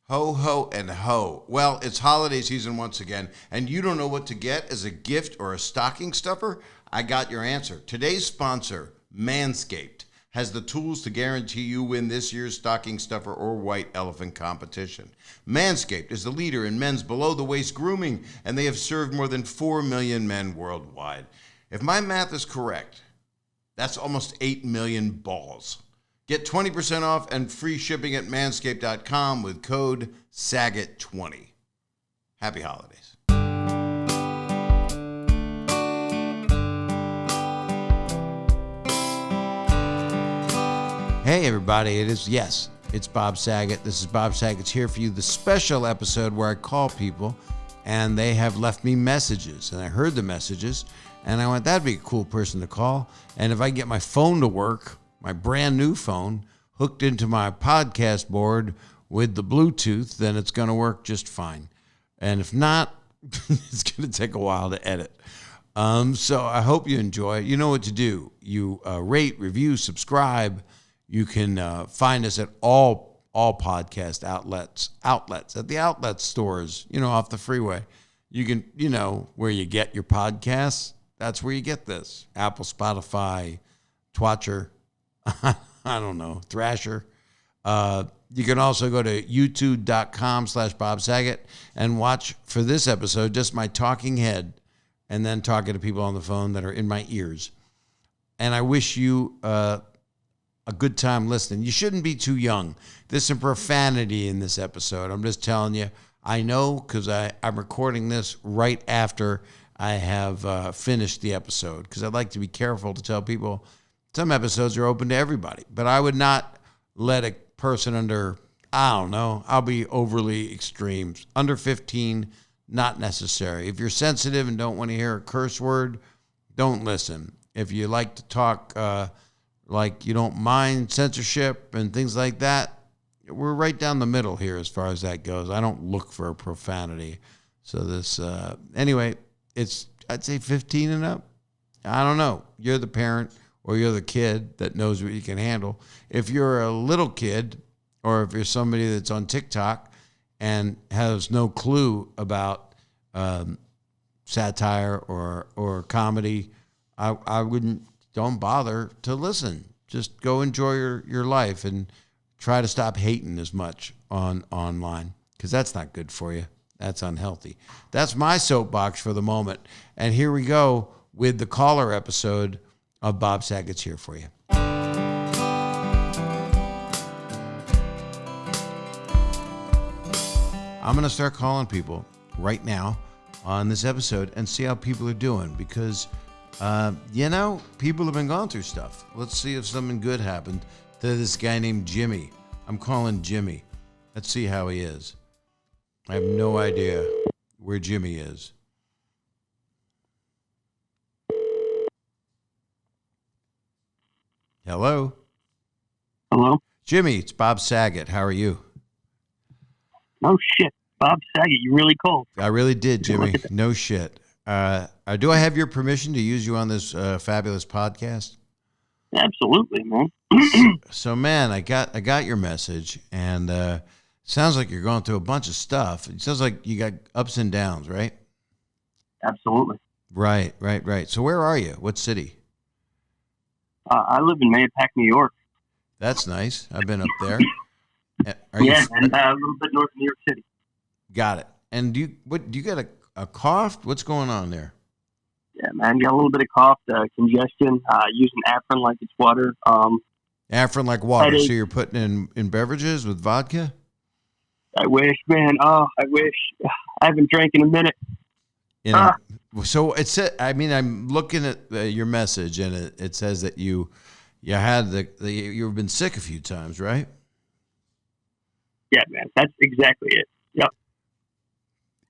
Ho, ho, and ho. Well, it's holiday season once again, and you don't know what to get as a gift or a stocking stuffer? I got your answer. Today's sponsor, Manscaped, has the tools to guarantee you win this year's stocking stuffer or white elephant competition. Manscaped is the leader in men's below-the-waist grooming, and they have served more than 4 million men worldwide. If my math is correct, that's almost 8 million balls. Get 20% off and free shipping at manscaped.com with code SAGET20. Happy holidays. Hey, everybody. It's Bob Saget. This is Bob Saget's Here For You, the special episode where I call people and they have left me messages. And I heard the messages and I went, that'd be a cool person to call. And if I get my phone to work, my brand new phone hooked into my podcast board with the Bluetooth, then it's going to work just fine. And if not, it's going to take a while to edit. So I hope you enjoy. You know what to do. You rate, review, subscribe. You can find us at all podcast outlets, at the outlet stores, off the freeway. You can, where you get your podcasts, that's where you get this. Apple, Spotify, Twatcher, I don't know, Thrasher. You can also go to youtube.com/Bob Saget and watch for this episode just my talking head and then talking to people on the phone that are in my ears. And I wish you a good time listening. You shouldn't be too young. There's some profanity in this episode. I'm just telling you. I know because I'm recording this right after I have finished the episode because I'd like to be careful to tell people some episodes are open to everybody, but I would not let a person under, I'll be overly extreme. Under 15, not necessary. If you're sensitive and don't want to hear a curse word, don't listen. If you like to talk like you don't mind censorship and things like that, we're right down the middle here as far as that goes. I don't look for a profanity. So this, anyway, I'd say 15 and up. I don't know. You're the parent or you're the kid that knows what you can handle. If you're a little kid or if you're somebody that's on TikTok and has no clue about satire or comedy, I don't bother to listen. Just go enjoy your life and try to stop hating as much online because that's not good for you. That's unhealthy. That's my soapbox for the moment. And here we go with the caller episode of Bob Saget's Here For You. I'm going to start calling people right now on this episode and see how people are doing because, people have been going through stuff. Let's see if something good happened to this guy named Jimmy. I'm calling Jimmy. Let's see how he is. I have no idea where Jimmy is. Hello? Hello? Jimmy, it's Bob Saget. How are you? Oh, shit. Bob Saget, you really called. I really did, Jimmy. No shit. Do I have your permission to use you on this fabulous podcast? Absolutely, man. So, man, I got your message, and sounds like you're going through a bunch of stuff. It sounds like you got ups and downs, right? Absolutely. Right. So where are you? What city? I live in Mayapack, New York. That's nice. I've been up there. And a little bit north of New York City. Got it. And do you got a cough? What's going on there? Yeah, man, got a little bit of cough, congestion, using Afrin like it's water. Afrin like water, so you're putting in beverages with vodka? I wish, man. Oh, I wish. I haven't drank in a minute. So it said, I'm looking at your message, and it says that you had you've been sick a few times, right? Yeah, man, that's exactly it. Yep.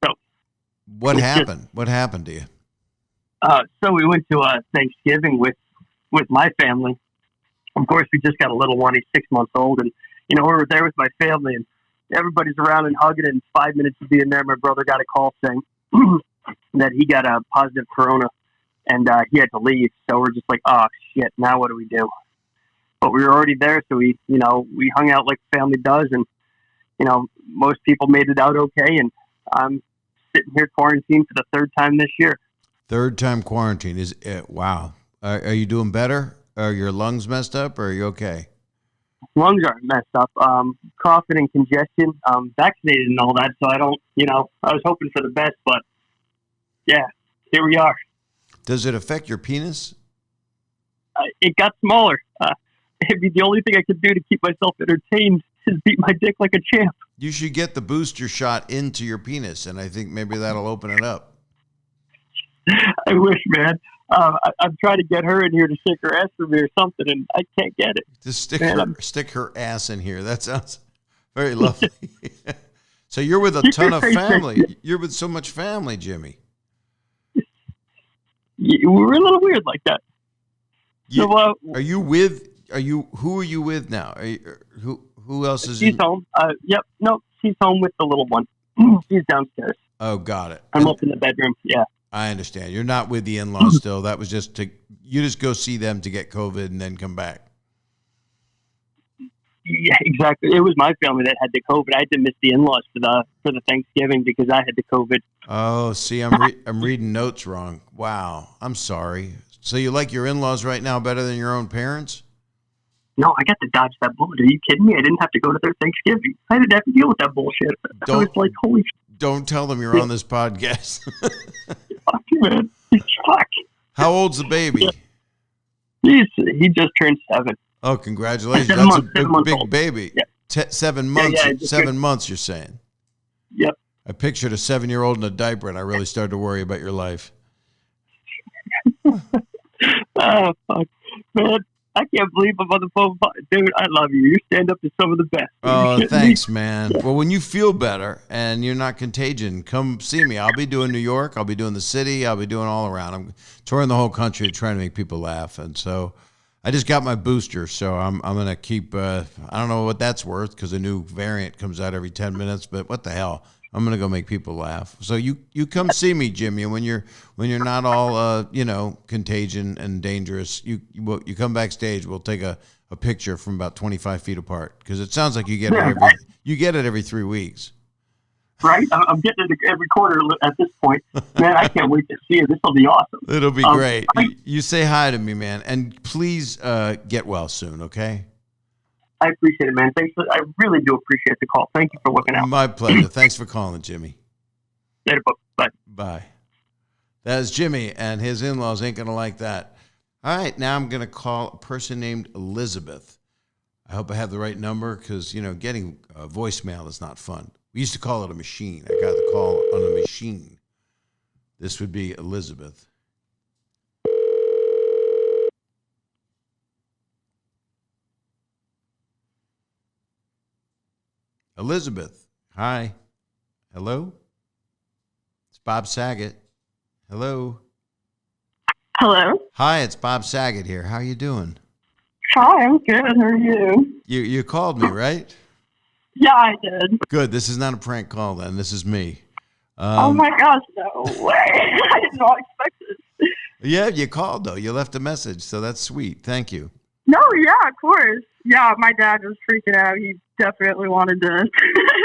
So, what happened? What happened to you? So we went to Thanksgiving with my family. Of course, we just got a little one. He's 6 months old, and we were there with my family, and everybody's around and hugging. And 5 minutes of being there, my brother got a call saying that he got a positive corona, and he had to leave. So we're just like, oh shit, now what do we do? But we were already there, so we hung out like family does, and most people made it out okay, and I'm sitting here quarantined for the third time this year. Third time quarantine is wow. Are you doing better? Are your lungs messed up, or are you okay? Lungs aren't messed up. Coughing and congestion. Vaccinated and all that, so I don't. I was hoping for the best, but yeah, here we are. Does it affect your penis? It got smaller. It'd be the only thing I could do to keep myself entertained is beat my dick like a champ. You should get the booster shot into your penis, and I think maybe that'll open it up. I wish, man. I'm trying to get her in here to stick her ass for me or something, and I can't get it. Just stick her ass in here. That sounds very lovely. So you're with a ton of family. You're with so much family, Jimmy. We're a little weird like that. Who are you with now? Who else is She's home. Yep. No, she's home with the little one. She's downstairs. Oh, got it. I'm up in the bedroom. Yeah. I understand. You're not with the in-laws still. That was you just go see them to get COVID and then come back. Yeah, exactly. It was my family that had the COVID. I had to miss the in-laws for the Thanksgiving because I had the COVID. Oh, see, I'm reading notes wrong. Wow, I'm sorry. So you like your in-laws right now better than your own parents? No, I got to dodge that bullet. Are you kidding me? I didn't have to go to their Thanksgiving. I didn't have to deal with that bullshit. I was like, holy shit. Don't tell them you're on this podcast. Fuck you, man. Fuck. How old's the baby? He just turned 7. Oh, congratulations. That's a big baby. Yeah. 7 months. Yeah, 7 months, you're saying? Yep. I pictured a 7-year-old in a diaper, and I really started to worry about your life. Oh, fuck. Man, I can't believe I'm on the phone. Dude, I love you. You stand up to some of the best. Oh, thanks, man. Well, when you feel better and you're not contagion, come see me. I'll be doing New York. I'll be doing the city. I'll be doing all around. I'm touring the whole country trying to make people laugh. And so I just got my booster, so I'm going to keep, I don't know what that's worth because a new variant comes out every 10 minutes, but what the hell? I'm going to go make people laugh. So you come see me, Jimmy, when you're not all, contagion and dangerous. You come backstage. We'll take a picture from about 25 feet apart because it sounds like you get it every 3 weeks. Right? I'm getting it every quarter at this point. Man, I can't wait to see it. This will be awesome. It'll be great. You say hi to me, man, and please get well soon, okay? I appreciate it, man. Thanks. I really do appreciate the call. Thank you for looking out. My pleasure. Thanks for calling, Jimmy. Later, bye. Bye. That is Jimmy, and his in-laws ain't going to like that. All right, now I'm going to call a person named Elizabeth. I hope I have the right number because, getting a voicemail is not fun. We used to call it a machine. I got the call on a machine. This would be Elizabeth. Elizabeth, hi. Hello? It's Bob Saget. Hello? Hello? Hi, it's Bob Saget here. How are you doing? Hi, I'm good. How are you? You called me, right? Yeah, I did. Good. This is not a prank call then. This is me. Oh my gosh, no way. I did not expect this. Yeah, you called though. You left a message, so that's sweet. Thank you. No, yeah, of course. Yeah, my dad was freaking out. He definitely wanted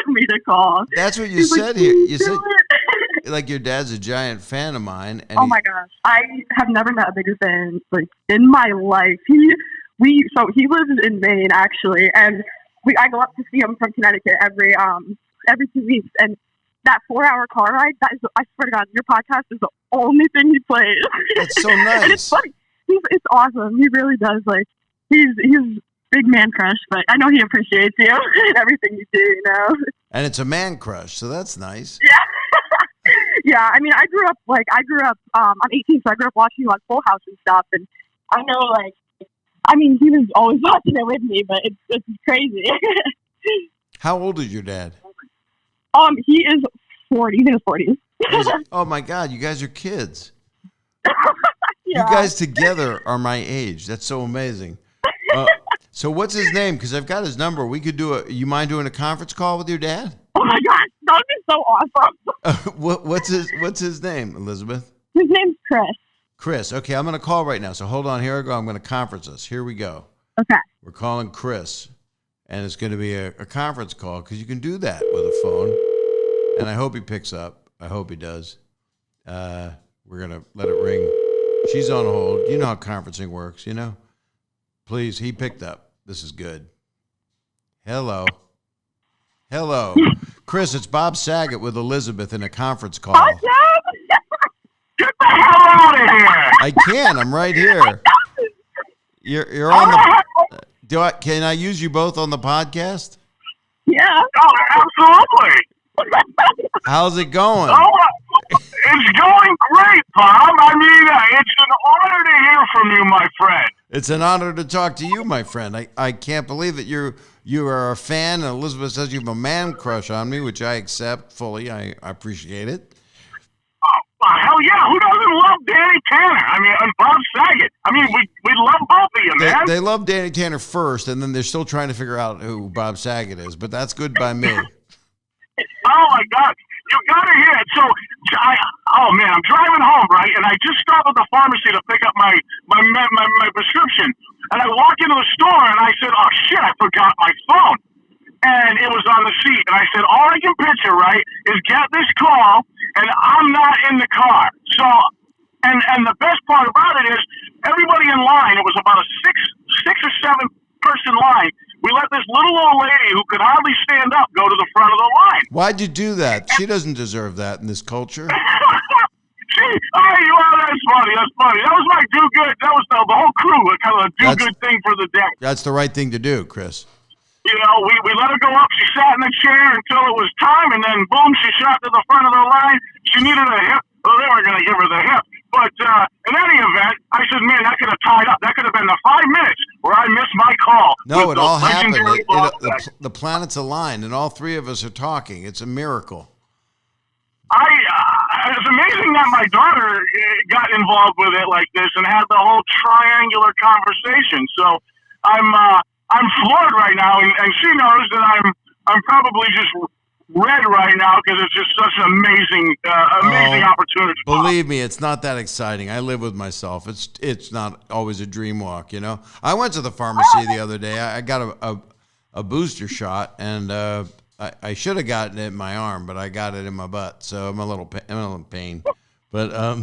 me to call. That's what you said here. You said like your dad's a giant fan of mine. And my gosh, I have never met a bigger fan in my life. He lives in Maine actually, and I go up to see him from Connecticut every 2 weeks, and that 4-hour car ride, I swear to God, your podcast is the only thing he plays. That's so nice. And it's funny. It's awesome. He really does. He's big man crush, but I know he appreciates you and everything you do, And it's a man crush, so that's nice. Yeah. Yeah, I mean, I grew up, I'm 18, so I grew up watching Full House and stuff, and I know, he was always watching it with me, but it's crazy. How old is your dad? He is 40. He's in his 40s. Oh my God, you guys are kids. Yeah. You guys together are my age. That's so amazing. So what's his name? Because I've got his number. We could you mind doing a conference call with your dad? Oh my gosh, that would be so awesome. What's his name, Elizabeth? His name's Chris. Chris. Okay, I'm going to call right now. So hold on. Here I go. I'm going to conference us. Here we go. Okay. We're calling Chris. and it's going to be a conference call because you can do that with a phone. And I hope he picks up. I hope he does. We're going to let it ring. She's on hold. You know how conferencing works, you know? Please, he picked up. This is good. Hello. Chris, it's Bob Saget with Elizabeth in a conference call. Get the hell out of here! I can. I'm right here. You're on the... Can I use you both on the podcast? Yeah. Oh, absolutely. How's it going? Oh, it's going great, Bob. I mean, it's an honor to hear from you, my friend. It's an honor to talk to you, my friend. I can't believe that you are a fan, and Elizabeth says you have a man crush on me, which I accept fully. I appreciate it. Oh, hell yeah. Who doesn't love Danny Tanner? I mean, and Bob Saget. I mean, we love both of you, man. They love Danny Tanner first, and then they're still trying to figure out who Bob Saget is, but that's good by me. Oh, my God. You got to hear it. So, I'm driving home, right? And I just stopped at the pharmacy to pick up my prescription. And I walk into the store, and I said, oh, shit, I forgot my phone. And it was on the seat. And I said, all I can picture, right, is get this call, and I'm not in the car. So, and the best part about it is everybody in line, it was about a six or seven person line. We let this little old lady who could hardly stand up go to the front of the line. Why'd you do that? She doesn't deserve that in this culture. That's funny. That was my do-good. That was the whole crew, kind of a do-good thing for the day. That's the right thing to do, Chris. You know, we let her go up. She sat in the chair until it was time, and then boom, she shot to the front of the line. She needed a hip. Well, they weren't going to give her the hip. But in any event, I said, man, that could have tied up. That could have been the 5 minutes where I missed my call. No, it all happened. The planets aligned, and all three of us are talking. It's a miracle. It's amazing that my daughter got involved with it like this and had the whole triangular conversation. So I'm floored right now, and she knows that I'm probably just red right now because it's just such an amazing opportunity. Believe me, it's not that exciting. I live with myself. It's not always a dream walk, you know. I went to the pharmacy the other day. I got a booster shot, and I should have gotten it in my arm, but I got it in my butt, so I'm a little in pain. But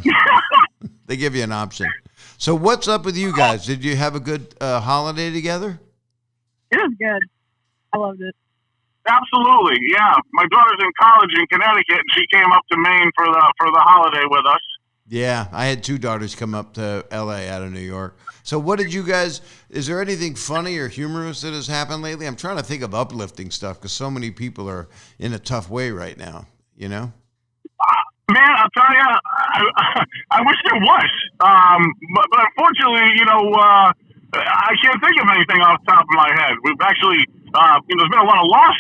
they give you an option. So what's up with you guys? Did you have a good holiday together? It was good. I loved it. Absolutely, yeah. My daughter's in college in Connecticut, and she came up to Maine for the holiday with us. Yeah, I had two daughters come up to L.A. out of New York. So what did you guys, is there anything funny or humorous that has happened lately? I'm trying to think of uplifting stuff because so many people are in a tough way right now, you know? Man, I'll tell you, I wish there was. But unfortunately, you know, I can't think of anything off the top of my head. We've actually, there's been a lot of loss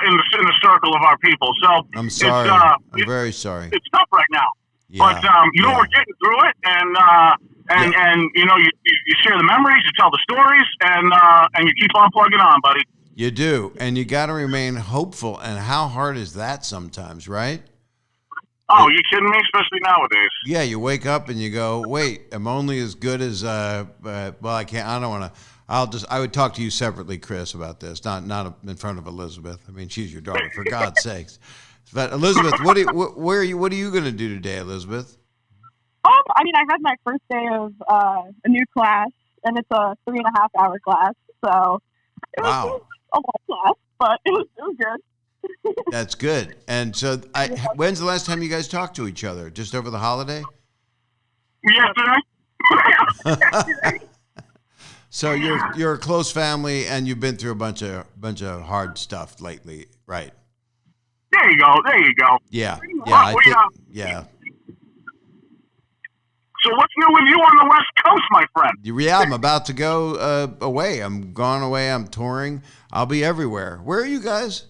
in the circle of our people. So I'm sorry. I'm very sorry. It's tough right now. Yeah, but we're getting through it, and you know, you share the memories, you tell the stories, and you keep on plugging on, buddy. You do, and you got to remain hopeful. And how hard is that sometimes, right? Oh, you kidding me? Especially nowadays. Yeah, you wake up and you go, wait, I'm only as good as, well, I can't, I don't want to, I would talk to you separately, Chris, about this, not in front of Elizabeth. I mean, she's your daughter, for God's sakes. But Elizabeth, what are you going to do today, Elizabeth? I mean, I had my first day of a new class, and it's a 3.5-hour class, so it was a long class, but it was good. That's good. And so, when's the last time you guys talked to each other? Just over the holiday? Yesterday. So you're a close family, and you've been through a bunch of hard stuff lately, right? There you go. Yeah. Yeah. So what's new with you on the West Coast, my friend? Yeah, I'm about to go away. I'm gone away. I'm touring. I'll be everywhere. Where are you guys?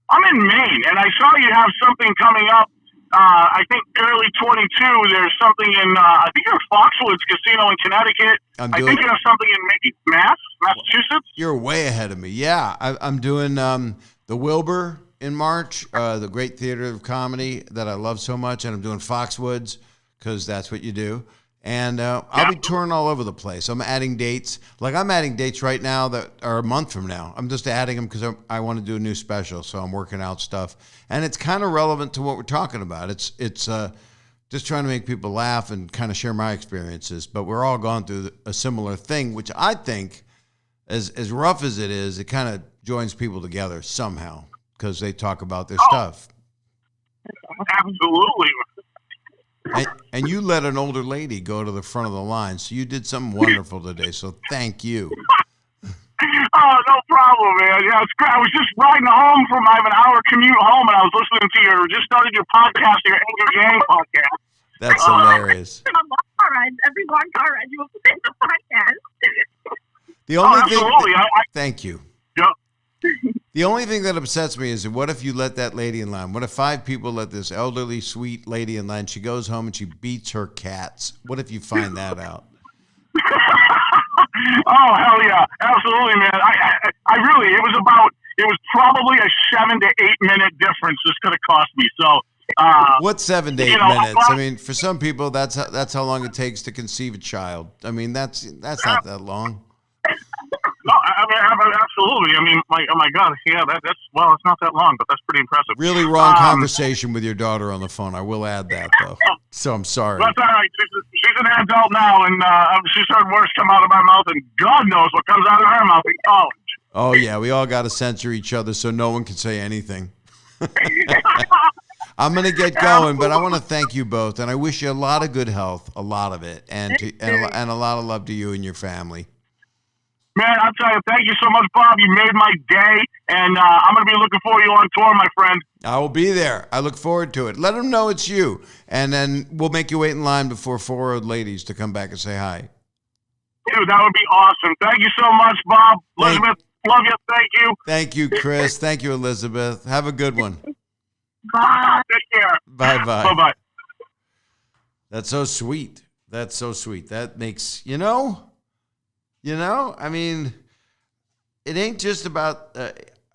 I'm in Maine, and I saw you have something coming up. I think early 22. There's something in, I think you're Foxwoods Casino in Connecticut. I think you have something in Massachusetts. You're way ahead of me. Yeah, I'm doing the Wilbur in March, the great theater of comedy that I love so much, and I'm doing Foxwoods because that's what you do. And I'll be touring all over the place. I'm adding dates. Like I'm adding dates right now that are a month from now. I'm just adding them because I want to do a new special. So I'm working out stuff. And it's kind of relevant to what we're talking about. It's just trying to make people laugh and kind of share my experiences. But we're all going through a similar thing, which I think, as rough as it is, it kind of joins people together somehow because they talk about their stuff. Absolutely. And you let an older lady go to the front of the line, so you did something wonderful today. So thank you. Oh, no problem, man. Yeah, it's great. I was just riding home from I have an hour commute home, and I was listening to just started your podcast, your Angry Yang podcast. That's hilarious. Every long car ride, you will put in the podcast. The only absolutely. Thank you. Yeah. The only thing that upsets me is what if you let that lady in line? What if 5 people let this elderly, sweet lady in line? She goes home and she beats her cats. What if you find that out? Oh, hell yeah. Absolutely, man. I really, it was probably a 7 to 8 minute difference this could have cost me. So, what's 7 to 8 minutes? I mean, for some people, that's how long it takes to conceive a child. I mean, that's not that long. No, I mean, absolutely. I mean, oh my God, yeah, that's well, it's not that long, but that's pretty impressive. Really wrong conversation with your daughter on the phone. I will add that, though. So I'm sorry. That's all right. She's an adult now, and she's heard words come out of my mouth, and God knows what comes out of her mouth in college. Oh, yeah, we all got to censor each other so no one can say anything. I'm going to get going, but I want to thank you both, and I wish you a lot of good health, a lot of it, and a lot of love to you and your family. Man, I'll tell you, thank you so much, Bob. You made my day, and I'm going to be looking for you on tour, my friend. I will be there. I look forward to it. Let them know it's you, and then we'll make you wait in line before 4 old ladies to come back and say hi. Dude, that would be awesome. Thank you so much, Bob. Elizabeth, love you. Thank you. Thank you, Chris. Thank you, Elizabeth. Have a good one. Bye. Take care. Bye-bye. Bye-bye. That's so sweet. That's so sweet. That makes, I mean, it ain't just about,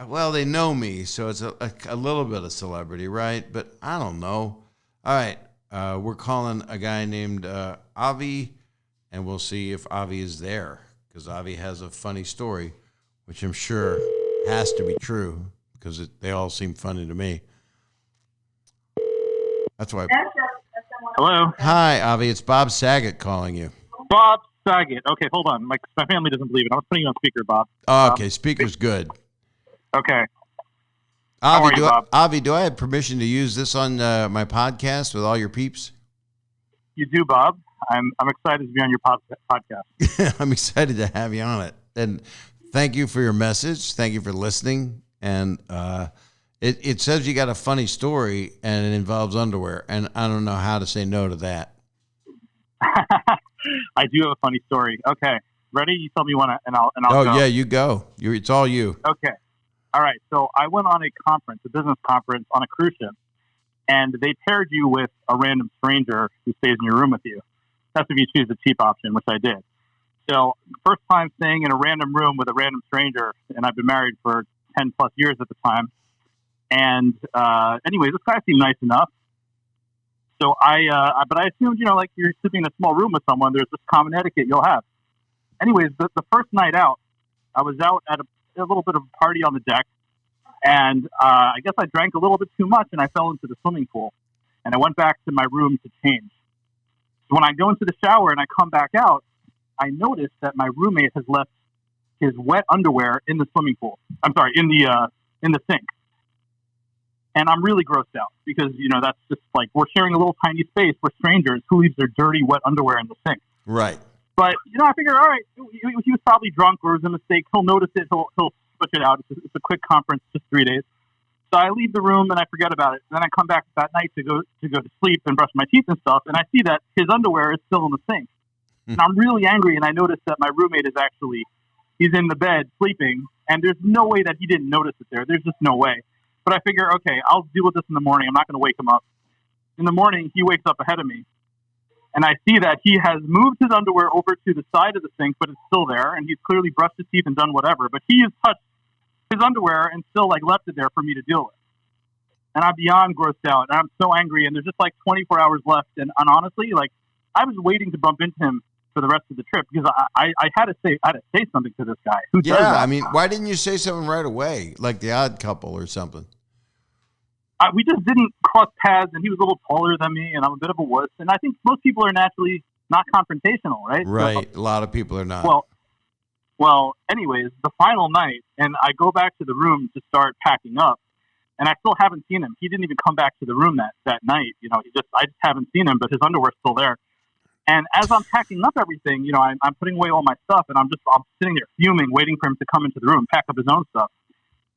well, they know me, so it's a little bit of celebrity, right? But I don't know. All right, we're calling a guy named Avi, and we'll see if Avi is there, because Avi has a funny story, which I'm sure has to be true, because they all seem funny to me. That's why. Hello. Hi, Avi. It's Bob Saget calling you. Bob Saget. Okay, hold on. My family doesn't believe it. I was putting you on speaker, Bob. Oh, okay, speaker's good. Okay. Avi, do I have permission to use this on my podcast with all your peeps? You do, Bob. I'm excited to be on your podcast. I'm excited to have you on it. And thank you for your message. Thank you for listening. And it says you got a funny story, and it involves underwear. And I don't know how to say no to that. I do have a funny story. Okay, ready? You tell me when, and I'll Oh, go. yeah, you go. It's all you. Okay. All right. So I went on a business conference on a cruise ship, and they paired you with a random stranger who stays in your room with you. That's if you choose the cheap option, which I did. So first time staying in a random room with a random stranger, and I've been married for 10 plus years at the time. And anyway, this guy seemed nice enough. So but I assumed, like you're sleeping in a small room with someone, there's this common etiquette you'll have. Anyways, the first night out, I was out at a little bit of a party on the deck, and I guess I drank a little bit too much, and I fell into the swimming pool, and I went back to my room to change. So when I go into the shower and I come back out, I noticed that my roommate has left his wet underwear in the swimming pool. I'm sorry, in the sink. And I'm really grossed out because, that's just like we're sharing a little tiny space. We're strangers. Who leaves their dirty, wet underwear in the sink? Right. But, I figured, all right, he was probably drunk or it was a mistake. He'll notice it. He'll switch it out. It's a quick conference, just 3 days. So I leave the room and I forget about it. And then I come back that night to go to sleep and brush my teeth and stuff. And I see that his underwear is still in the sink. And I'm really angry. And I notice that my roommate he's in the bed sleeping. And there's no way that he didn't notice it there. There's just no way. But I figure, okay, I'll deal with this in the morning. I'm not going to wake him up. In the morning, he wakes up ahead of me. And I see that he has moved his underwear over to the side of the sink, but it's still there. And he's clearly brushed his teeth and done whatever. But he has touched his underwear and still left it there for me to deal with. And I'm beyond grossed out. And I'm so angry. And there's just 24 hours left. And honestly, I was waiting to bump into him for the rest of the trip because I had to say something to this guy. Who does that? I mean, why didn't you say something right away, like The Odd Couple or something? We just didn't cross paths, and he was a little taller than me, and I'm a bit of a wuss. And I think most people are naturally not confrontational, right? Right. A lot of people are not. Well, anyways, the final night, and I go back to the room to start packing up, and I still haven't seen him. He didn't even come back to the room that night. You know, I just haven't seen him, but his underwear's still there. And as I'm packing up everything, you know, I'm putting away all my stuff, and I'm sitting there fuming, waiting for him to come into the room, pack up his own stuff.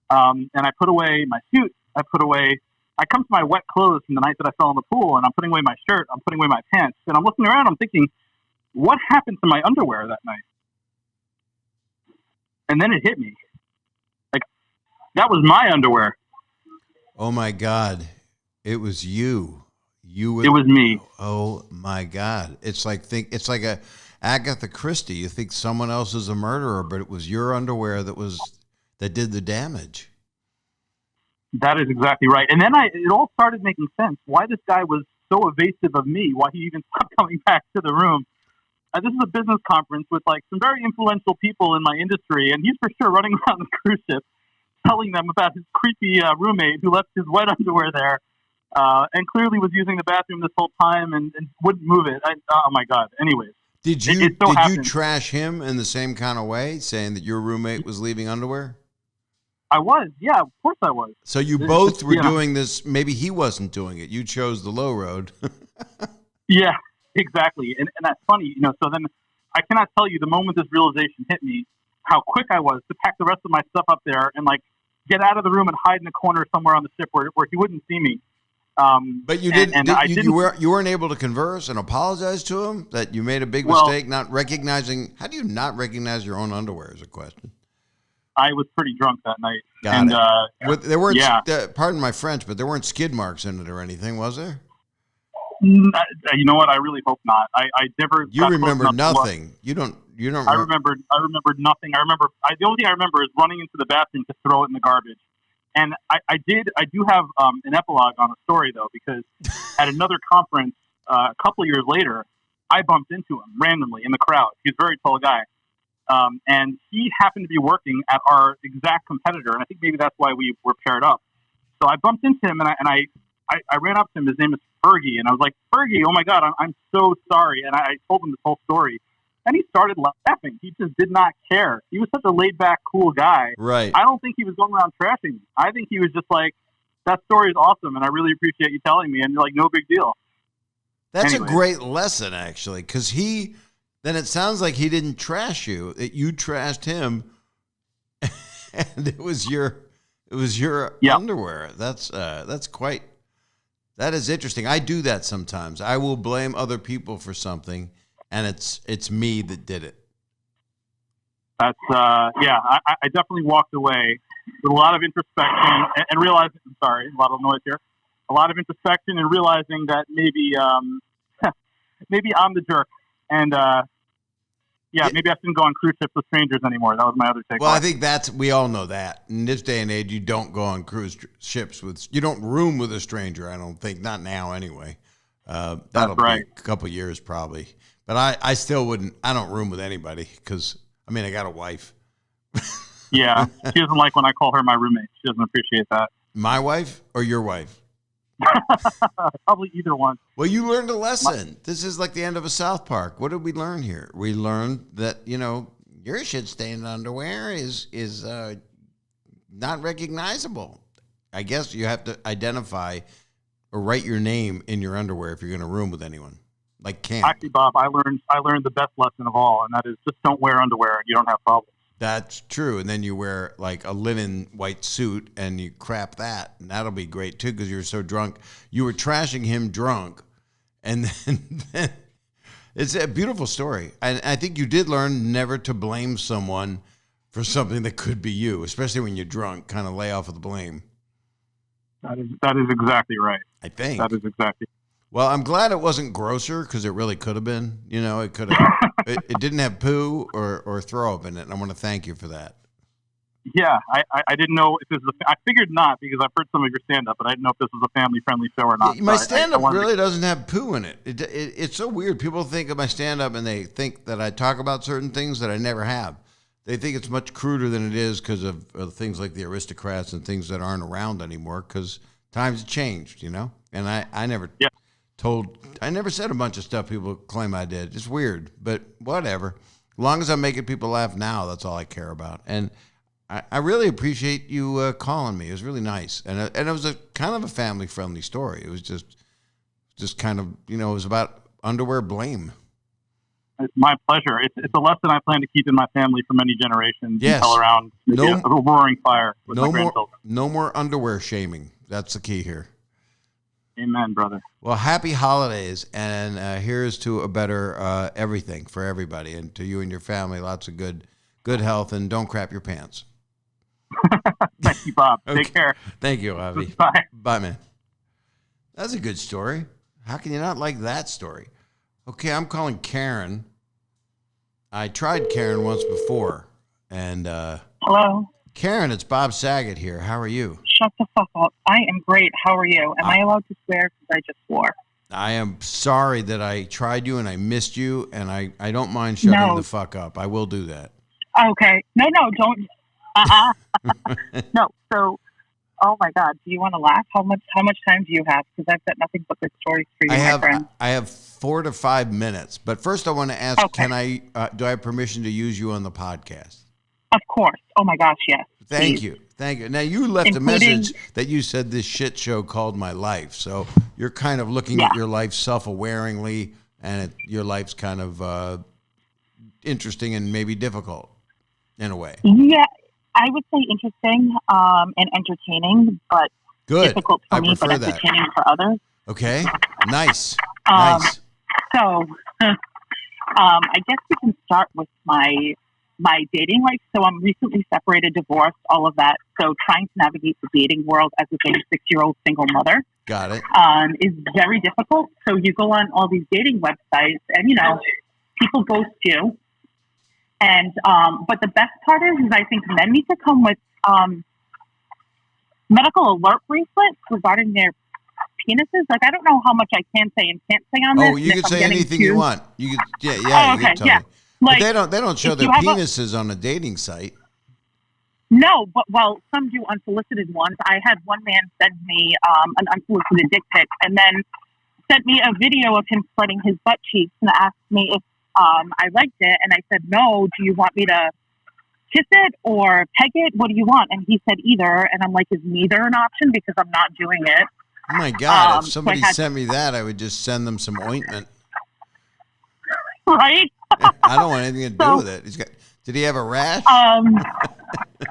And I put away my suit. I come to my wet clothes from the night that I fell in the pool, and I'm putting away my shirt. I'm putting away my pants, and I'm looking around. I'm thinking, what happened to my underwear that night? And then it hit me. Like, that was my underwear. Oh my God. It was you. It was me. Oh my God. It's like a Agatha Christie. You think someone else is a murderer, but it was your underwear that did the damage. That is exactly right. And then it all started making sense. Why this guy was so evasive of me, why he even stopped coming back to the room. This is a business conference with like some very influential people in my industry, and he's for sure running around the cruise ship telling them about his creepy roommate who left his wet underwear there and clearly was using the bathroom this whole time and wouldn't move it. Oh, my God. Anyways. Did you trash him in the same kind of way, saying that your roommate was leaving underwear? I was. Yeah, of course I was. So you both were doing this. Maybe he wasn't doing it. You chose the low road. Yeah, exactly. And that's funny. You know, so then I cannot tell you the moment this realization hit me, how quick I was to pack the rest of my stuff up there and like get out of the room and hide in a corner somewhere on the ship where he wouldn't see me. But you didn't. You weren't able to converse and apologize to him that you made a big mistake, not recognizing. How do you not recognize your own underwear? Is a question. I was pretty drunk that night. There weren't. Pardon my French, but there weren't skid marks in it or anything, was there? You know what? I really hope not. I never. You remember nothing. You don't. I remembered nothing. The only thing I remember is running into the bathroom to throw it in the garbage. And I do have an epilogue on a story though, because at another conference a couple of years later, I bumped into him randomly in the crowd. He's a very tall guy. And he happened to be working at our exact competitor. And I think maybe that's why we were paired up. So I bumped into him and I ran up to him. His name is Fergie. And I was like, Fergie, oh my God, I'm so sorry. And I told him this whole story. And he started laughing. He just did not care. He was such a laid-back, cool guy. Right. I don't think he was going around trashing me. I think he was just like, that story is awesome, and I really appreciate you telling me. And like, no big deal. That's a great lesson, actually, because then it sounds like he didn't trash you. That you trashed him, and it was your underwear. That is interesting. I do that sometimes. I will blame other people for something. And it's me that did it. That's I definitely walked away with a lot of introspection and realizing. Sorry, a lot of noise here. A lot of introspection and realizing that maybe maybe I'm the jerk, and maybe I shouldn't go on cruise ships with strangers anymore. That was my other takeaway. Well, I think we all know that in this day and age, you don't go on cruise ships you don't room with a stranger. I don't think, not now anyway. That'll be a couple years probably. But I still wouldn't. I don't room with anybody because I got a wife. Yeah, she doesn't like when I call her my roommate. She doesn't appreciate that. My wife or your wife? Probably either one. Well, you learned a lesson. This is like the end of a South Park. What did we learn here? We learned that your shit-stained underwear is not recognizable. I guess you have to identify or write your name in your underwear if you're going to room with anyone. Like camp. Actually, Bob, I learned the best lesson of all, and that is just don't wear underwear and you don't have problems. That's true. And then you wear like a linen white suit and you crap that, and that'll be great too because you're so drunk. You were trashing him drunk, and then it's a beautiful story. And I think you did learn never to blame someone for something that could be you, especially when you're drunk. Kind of lay off of the blame. That is exactly right. I think that is exactly. Well, I'm glad it wasn't grosser because it really could have been. It could have. it didn't have poo or throw up in it, and I want to thank you for that. Yeah, I didn't know if this was I figured not, because I've heard some of your stand-up, but I didn't know if this was a family-friendly show or not. My So stand-up really doesn't have poo in it. It's so weird. People think of my stand-up and they think that I talk about certain things that I never have. They think it's much cruder than it is because of things like the aristocrats and things that aren't around anymore because times have changed, you know? And I never I never said a bunch of stuff people claim I did. It's weird, but whatever. As long as I'm making people laugh now, that's all I care about. And I really appreciate you calling me. It was really nice. And it was a kind of a family-friendly story. It was just kind of, it was about underwear blame. It's my pleasure. It's a lesson I plan to keep in my family for many generations. Yes. Until around a roaring fire with my grandchildren. No more underwear shaming. That's the key here. Amen, brother. Well, happy holidays, and here's to a better everything for everybody, and to you and your family, lots of good health, and don't crap your pants. Thank you, Bob. Okay. Take care. Thank you, Avi. Bye. Bye, man. That's a good story. How can you not like that story? Okay, I'm calling Karen. I tried Karen once before, and Hello. Karen, it's Bob Saget here. How are you? Shut the fuck up. I am great. How are you? Am I allowed to swear? Because I just swore. I am sorry that I tried you and I missed you, and I don't mind shutting the fuck up. I will do that. Okay. No, don't. No. So, oh my God. Do you want to laugh? How much time do you have? Because I've got nothing but good stories for you, my friend. I have 4 to 5 minutes, but first I want to ask: do I have permission to use you on the podcast? Of course. Oh my gosh, yes. Thank you. Now you left a message that you said this shit show called my life, so you're kind of looking at your life self-awaringly, and your life's kind of interesting and maybe difficult in a way. Yeah, I would say interesting and entertaining, but difficult for me, but entertaining for others. Okay, nice. Nice. So, I guess we can start with my dating life. So I'm recently separated, divorced, all of that. So trying to navigate the dating world as a 36-year-old single mother. Got it. Is very difficult. So you go on all these dating websites and, people ghost you. And, but the best part is I think men need to come with, medical alert bracelets regarding their penises. Like, I don't know how much I can say and can't say on this. Oh, you can say anything you want. You could, Oh, you okay, can tell yeah. me. Like, but they don't show their penises on a dating site. No, but some do unsolicited ones. I had one man send me an unsolicited dick pic, and then sent me a video of him spreading his butt cheeks and asked me if I liked it, and I said no. Do you want me to kiss it or peg it? What do you want? And he said either, and I'm like, is neither an option because I'm not doing it? Oh my God! If somebody sent me that, I would just send them some ointment. Right? I don't want anything to do with it. Did he have a rash?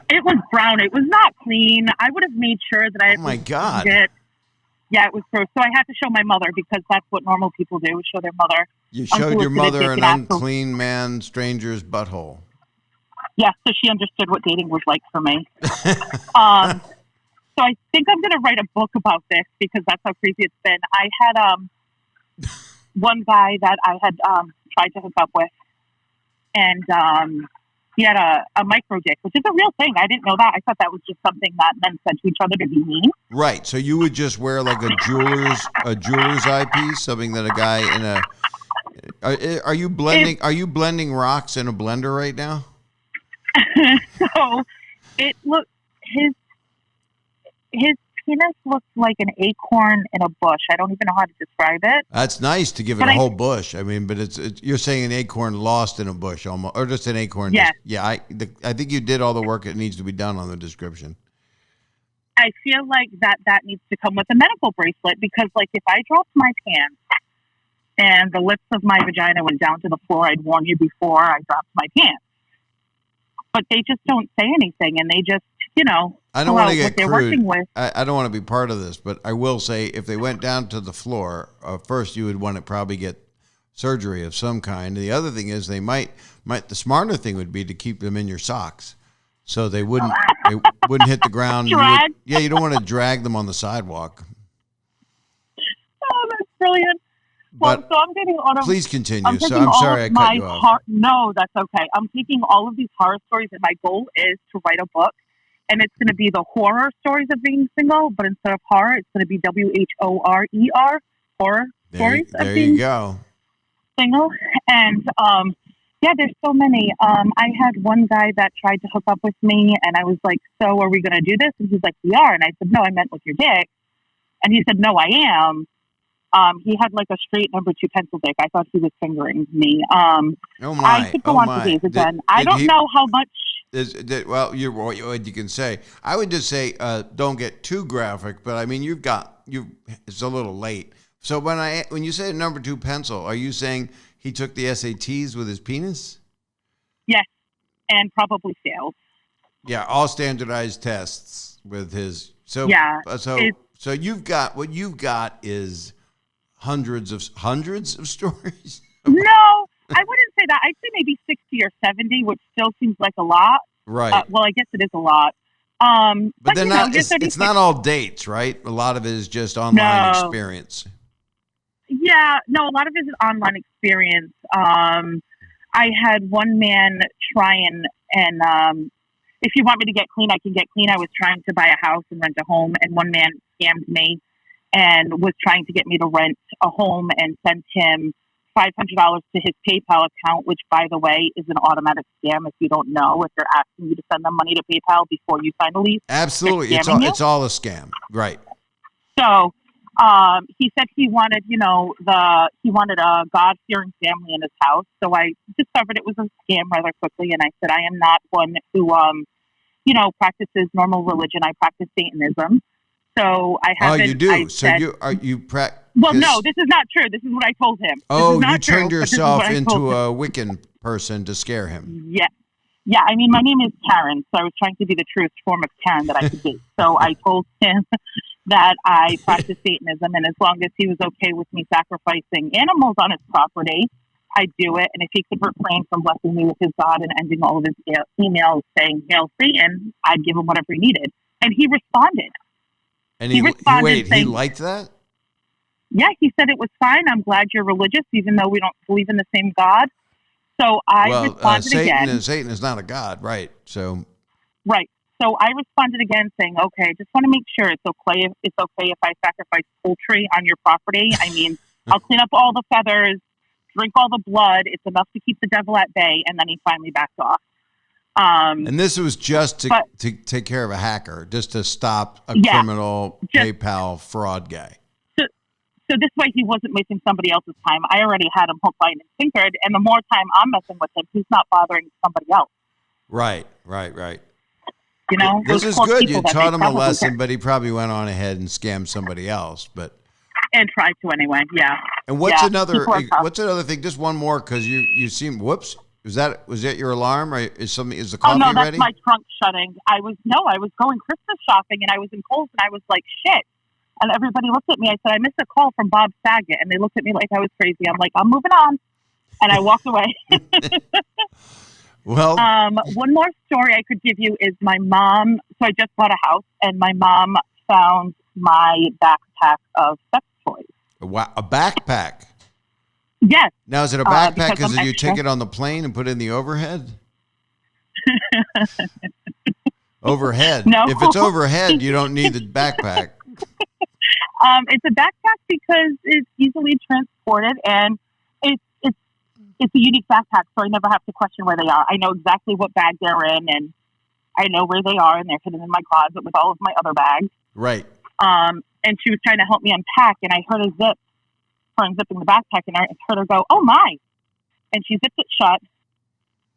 It was brown. It was not clean. I would have made sure that I. Oh my God! Yeah, it was gross. So I had to show my mother because that's what normal people do: is show their mother. You showed your mother an unclean man, stranger's butthole. Yeah, so she understood what dating was like for me. So I think I'm going to write a book about this because that's how crazy it's been. I had one guy that I had tried to hook up with, and he had a micro dick, which is a real thing. I didn't know that. I thought that was just something that men said to each other to be mean. Right. So you would just wear like a jeweler's eyepiece, something that a guy in a. Are you blending rocks in a blender right now? So it looked his penis looked like an acorn in a bush. I don't even know how to describe it. That's nice to give it a whole bush. I mean, but it's you're saying an acorn lost in a bush almost, or just an acorn. Yes. I think you did all the work that needs to be done on the description. I feel like that needs to come with a medical bracelet because, like, if I dropped my pants and the lips of my vagina went down to the floor, I'd warn you before I dropped my pants. But they just don't say anything, and they just, I don't want to get crude. Working with. I don't want to be part of this, but I will say if they went down to the floor, first you would want to probably get surgery of some kind. And the other thing is they might the smarter thing would be to keep them in your socks, so they wouldn't hit the ground. You don't want to drag them on the sidewalk. Oh, that's brilliant. But so I'm taking all of. please continue. I'm taking I'm all sorry I of cut my you off. No, that's okay. I'm taking all of these horror stories, and my goal is to write a book, and it's going to be the horror stories of being single, but instead of horror, it's going to be WHORER, horror stories of There being you go. single. And yeah, there's so many. I had one guy that tried to hook up with me, and I was like, "So, are we going to do this?" And he's like, "We are." And I said, "No, I meant with your dick." And he said, "No, I am." He had like a straight number 2 pencil dick. I thought he was fingering me. Oh my! I could go on for days again. I don't know how much. Well, what you can say. I would just say, don't get too graphic. But I mean, it's a little late. So when you say number 2 pencil, are you saying he took the SATs with his penis? Yes, and probably failed. Yeah, all standardized tests with his. So yeah. So what you've got is hundreds of stories. No, I wouldn't say that. I'd say maybe 60 or 70, which still seems like a lot. Right. Well, I guess it is a lot. But they're not. It's not all dates, right? A lot of it is just online experience. Yeah, no, a lot of it is online experience. I had one man try and if you want me to get clean, I can get clean. I was trying to buy a house and rent a home, and one man scammed me and was trying to get me to rent a home and sent him $500 to his PayPal account, which, by the way, is an automatic scam if you don't know. If they're asking you to send them money to PayPal before you sign a lease. Absolutely. It's all a scam. Right. So he said he wanted, he wanted a God-fearing family in his house. So I discovered it was a scam rather quickly, and I said, I am not one who, practices normal religion. I practice Satanism. So I haven't. Oh, you do. Well, no, this is not true. This is what I told him. Oh, you turned yourself into a Wiccan person to scare him. Yeah. Yeah, I mean, my name is Karen, so I was trying to be the truest form of Karen that I could be. So I told him that I practice Satanism, and as long as he was okay with me sacrificing animals on his property, I'd do it. And if he could refrain from blessing me with his God and ending all of his emails saying, "Hail Satan," I'd give him whatever he needed. And he responded. And he responded saying, he liked that? Yeah, he said it was fine. I'm glad you're religious, even though we don't believe in the same God. So I responded again. Satan is not a god, right? So I responded again saying, okay, just want to make sure it's okay if I sacrifice poultry on your property. I mean, I'll clean up all the feathers, drink all the blood. It's enough to keep the devil at bay. And then he finally backed off. And this was just to take care of a hacker, just to stop a criminal PayPal fraud guy. So this way he wasn't wasting somebody else's time. I already had him hook, line, and sinkered, and the more time I'm messing with him, he's not bothering somebody else. Right. You know, this is good. You taught him a lesson, but he probably went on ahead and scammed somebody else. And tried to anyway. Yeah. And what's another thing? Just one more, because you seem. Whoops. Was that your alarm, or is the coffee ready? Oh no, that's my trunk shutting. I was going Christmas shopping, and I was in Kohl's, and I was like, shit. And everybody looked at me. I said, I missed a call from Bob Saget. And they looked at me like I was crazy. I'm like, I'm moving on. And I walked away. Well, one more story I could give you is my mom. So I just bought a house, and my mom found my backpack of sex toys. Wow, a backpack? Yes. Now, is it a backpack because you take it on the plane and put it in the overhead? Overhead. No. If it's overhead, you don't need the backpack. It's a backpack because it's easily transported, and it's a unique backpack, so I never have to question where they are. I know exactly what bag they're in, and I know where they are, and they're hidden in my closet with all of my other bags. Right. And she was trying to help me unpack, and I heard a zip for unzipping the backpack, and I heard her go, "Oh my!" And she zipped it shut,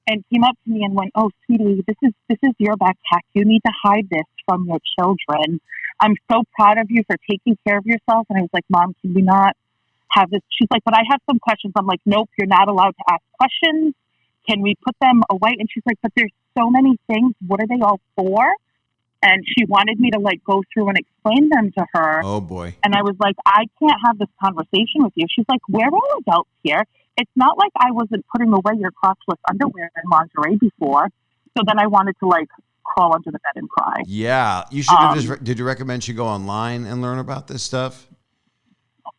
and came up to me and went, "Oh, sweetie, this is your backpack. You need to hide this from your children. I'm so proud of you for taking care of yourself." And I was like, "Mom, can we not have this?" She's like, "But I have some questions." I'm like, "Nope, you're not allowed to ask questions. Can we put them away?" And she's like, "But there's so many things. What are they all for?" And she wanted me to go through and explain them to her. Oh boy. And I was like, "I can't have this conversation with you." She's like, "We're all adults here. It's not like I wasn't putting away your crotchless underwear and lingerie before." So then I wanted to crawl under the bed and cry. Yeah. You should have did you recommend she go online and learn about this stuff?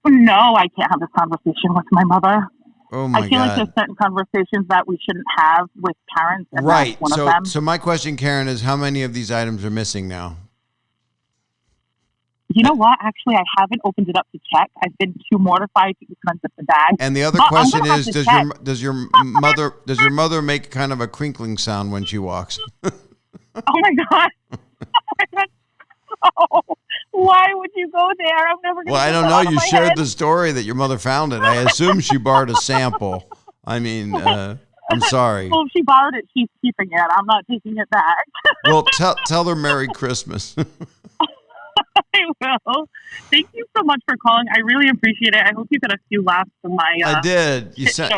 No, I can't have this conversation with my mother. Oh my I feel like God. there's certain conversations that we shouldn't have with parents, and Right. that's one of them. So my question, Karen, is how many of these items are missing now? You know what? Actually, I haven't opened it up to check. I've been too mortified to unzip the bag. And the other But I'm question gonna have is, to check. does your mother make kind of a crinkling sound when she walks? Oh my God. Oh, why would you go there? I'm never going to Well, I don't know. You shared the story that your mother found it. I assume she borrowed a sample. I mean, I'm sorry. Well, if she borrowed it, she's keeping it. I'm not taking it back. Well, tell her Merry Christmas. I will. Thank you so much for calling. I really appreciate it. I hope you got a few laughs from my I did.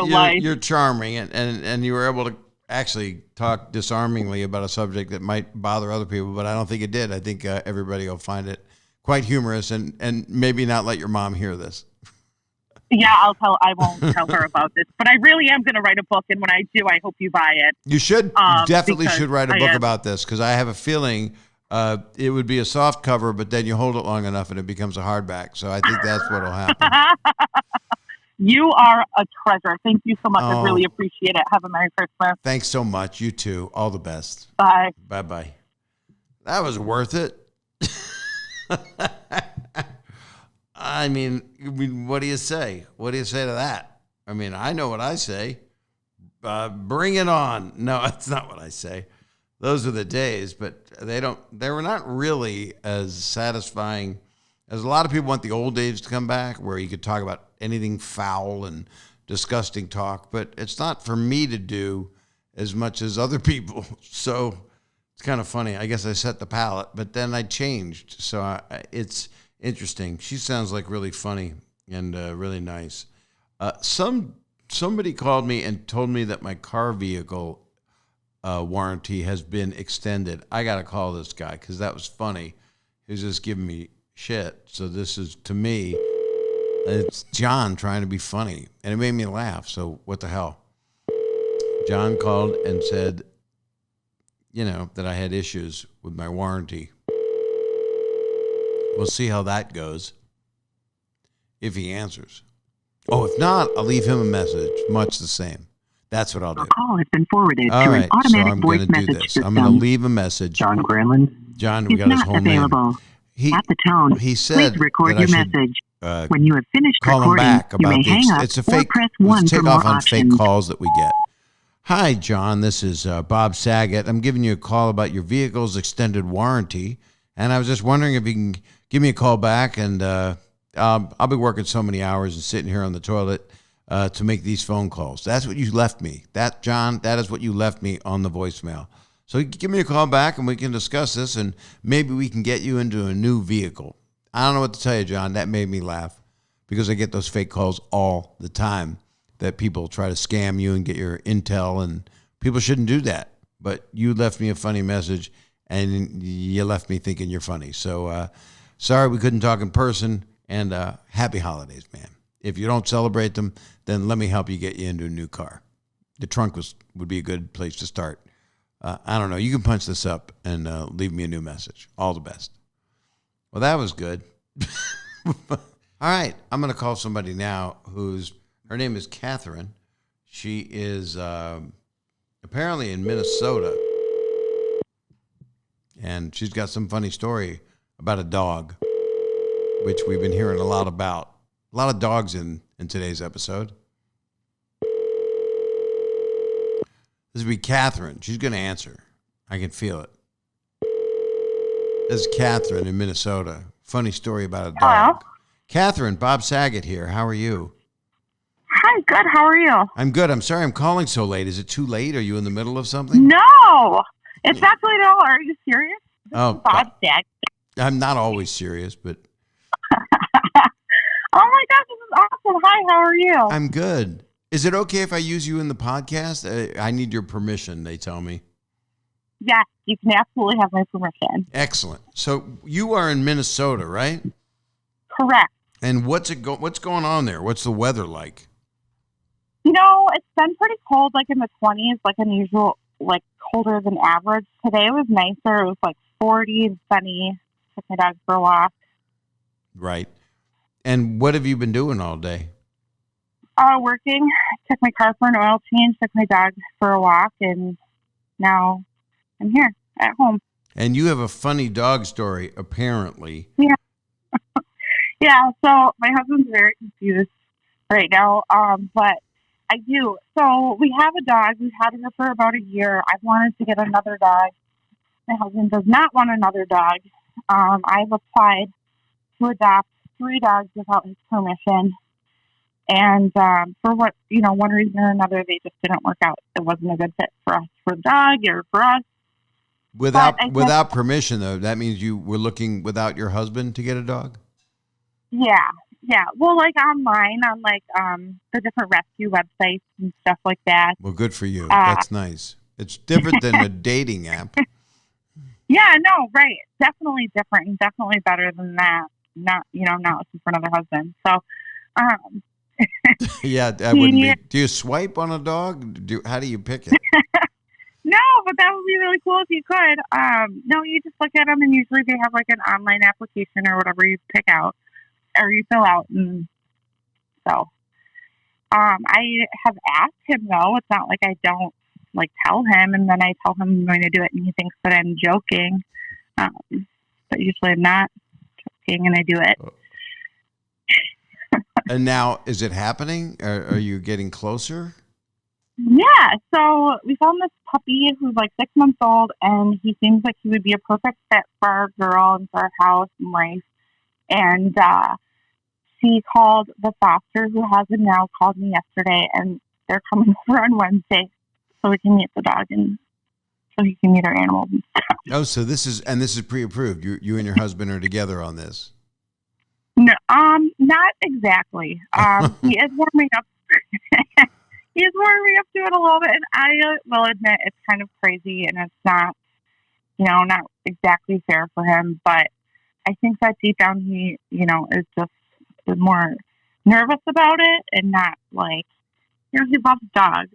life. You're charming, and you were able to actually talk disarmingly about a subject that might bother other people, but I don't think it did. I think everybody will find it quite humorous, and maybe not let your mom hear this. Yeah, I won't tell her about this, but I really am going to write a book, and when I do, I hope you buy it. You should. You definitely should write a book am. about this, because I have a feeling it would be a soft cover, but then you hold it long enough and it becomes a hardback. So I think that's what will happen. You are a treasure. Thank you so much. Oh. I really appreciate it. Have a Merry Christmas. Thanks so much. You too. All the best. Bye. Bye-bye. That was worth it. I mean, what do you say? What do you say to that? I mean, I know what I say. Bring it on. No, that's not what I say. Those are the days, but they were not really as satisfying as a lot of people want the old days to come back, where you could talk about anything foul and disgusting talk, but it's not for me to do as much as other people. So it's kind of funny. I guess I set the palette, but then I changed. So it's interesting. She sounds like really funny and really nice. Somebody called me and told me that my car vehicle warranty has been extended. I got to call this guy because that was funny. He was just giving me shit. So this is, to me, it's John trying to be funny, and it made me laugh. So what the hell? John called and said, that I had issues with my warranty. We'll see how that goes if he answers. Oh, if not, I'll leave him a message, much the same. That's what I'll do. Your call has been forwarded All to right, an automatic so voice I'm going to do message this. system. I'm going to leave a message. John Granlund John, we is got his not whole available. name. At the tone, He said please record that I your should, message. When you have finished call him recording, back you about may hang up it's a or fake. press 1 Let's for take more off on options. fake calls that we get. Hi, John. This is Bob Saget. I'm giving you a call about your vehicle's extended warranty, and I was just wondering if you can give me a call back. And I'll be working so many hours and sitting here on the toilet to make these phone calls. That's what you left me. John, that is what you left me on the voicemail. So give me a call back and we can discuss this, and maybe we can get you into a new vehicle. I don't know what to tell you, John. That made me laugh because I get those fake calls all the time that people try to scam you and get your intel, and people shouldn't do that. But you left me a funny message, and you left me thinking you're funny. So sorry we couldn't talk in person, and happy holidays, man. If you don't celebrate them, then let me help you get you into a new car. The trunk would be a good place to start. I don't know. You can punch this up and leave me a new message. All the best. Well, that was good. All right. I'm going to call somebody now her name is Catherine. She is apparently in Minnesota. And she's got some funny story about a dog, which we've been hearing a lot about. A lot of dogs in today's episode. This will be Catherine. She's going to answer. I can feel it. This is Catherine in Minnesota. Funny story about a dog. Hello? Catherine, Bob Saget here. How are you? Hi, good. How are you? I'm good. I'm sorry I'm calling so late. Is it too late? Are you in the middle of something? No, it's not too late at all. Are you serious? Oh, Bob Saget. I'm not always serious, but Oh my gosh, this is awesome. Hi, how are you? I'm good. Is it okay if I use you in the podcast? I need your permission, they tell me. Yes, you can absolutely have my permission. Excellent. So you are in Minnesota, right? Correct. And what's going on there? What's the weather like? It's been pretty cold, like in the 20s, like unusual, like colder than average. Today was nicer. It was like 40 and sunny. Took my dog for a walk. Right. And what have you been doing all day? Working. Took my car for an oil change. Took my dog for a walk, and now I'm here at home. And you have a funny dog story, apparently. Yeah. Yeah. So my husband's very confused right now. But I do. So we have a dog. We've had her for about a year. I've wanted to get another dog. My husband does not want another dog. I've applied to adopt 3 dogs without his permission. And for one reason or another, they just didn't work out. It wasn't a good fit for us, for the dog, or for us. Without permission, though, that means you were looking without your husband to get a dog? Yeah. Well, like online, on like the different rescue websites and stuff like that. Well, good for you. That's nice. It's different than a dating app. Yeah, no, right. Definitely different and definitely better than that. Not looking for another husband. So, yeah, that wouldn't be. Do you swipe on a dog? How do you pick it? No, but that would be really cool if you could. No, you just look at them, and usually they have like an online application or whatever you pick out or you fill out. And so, I have asked him though. It's not like I don't like tell him, and then I tell him I'm going to do it, and he thinks that I'm joking. But usually I'm not joking, and I do it. And now, is it happening? Are you getting closer? Yeah. So we found this puppy who's like 6 months old, and he seems like he would be a perfect fit for our girl and for our house and life. And she called the foster who has him now, called me yesterday, and they're coming over on Wednesday so we can meet the dog and so he can meet our animals and stuff. Oh, so this is pre-approved. You and your husband are together on this. No, not exactly. He is warming up. He is warming up to it a little bit, and I will admit it's kind of crazy, and it's not, not exactly fair for him. But I think that deep down he, is just more nervous about it, and not like, he loves dogs.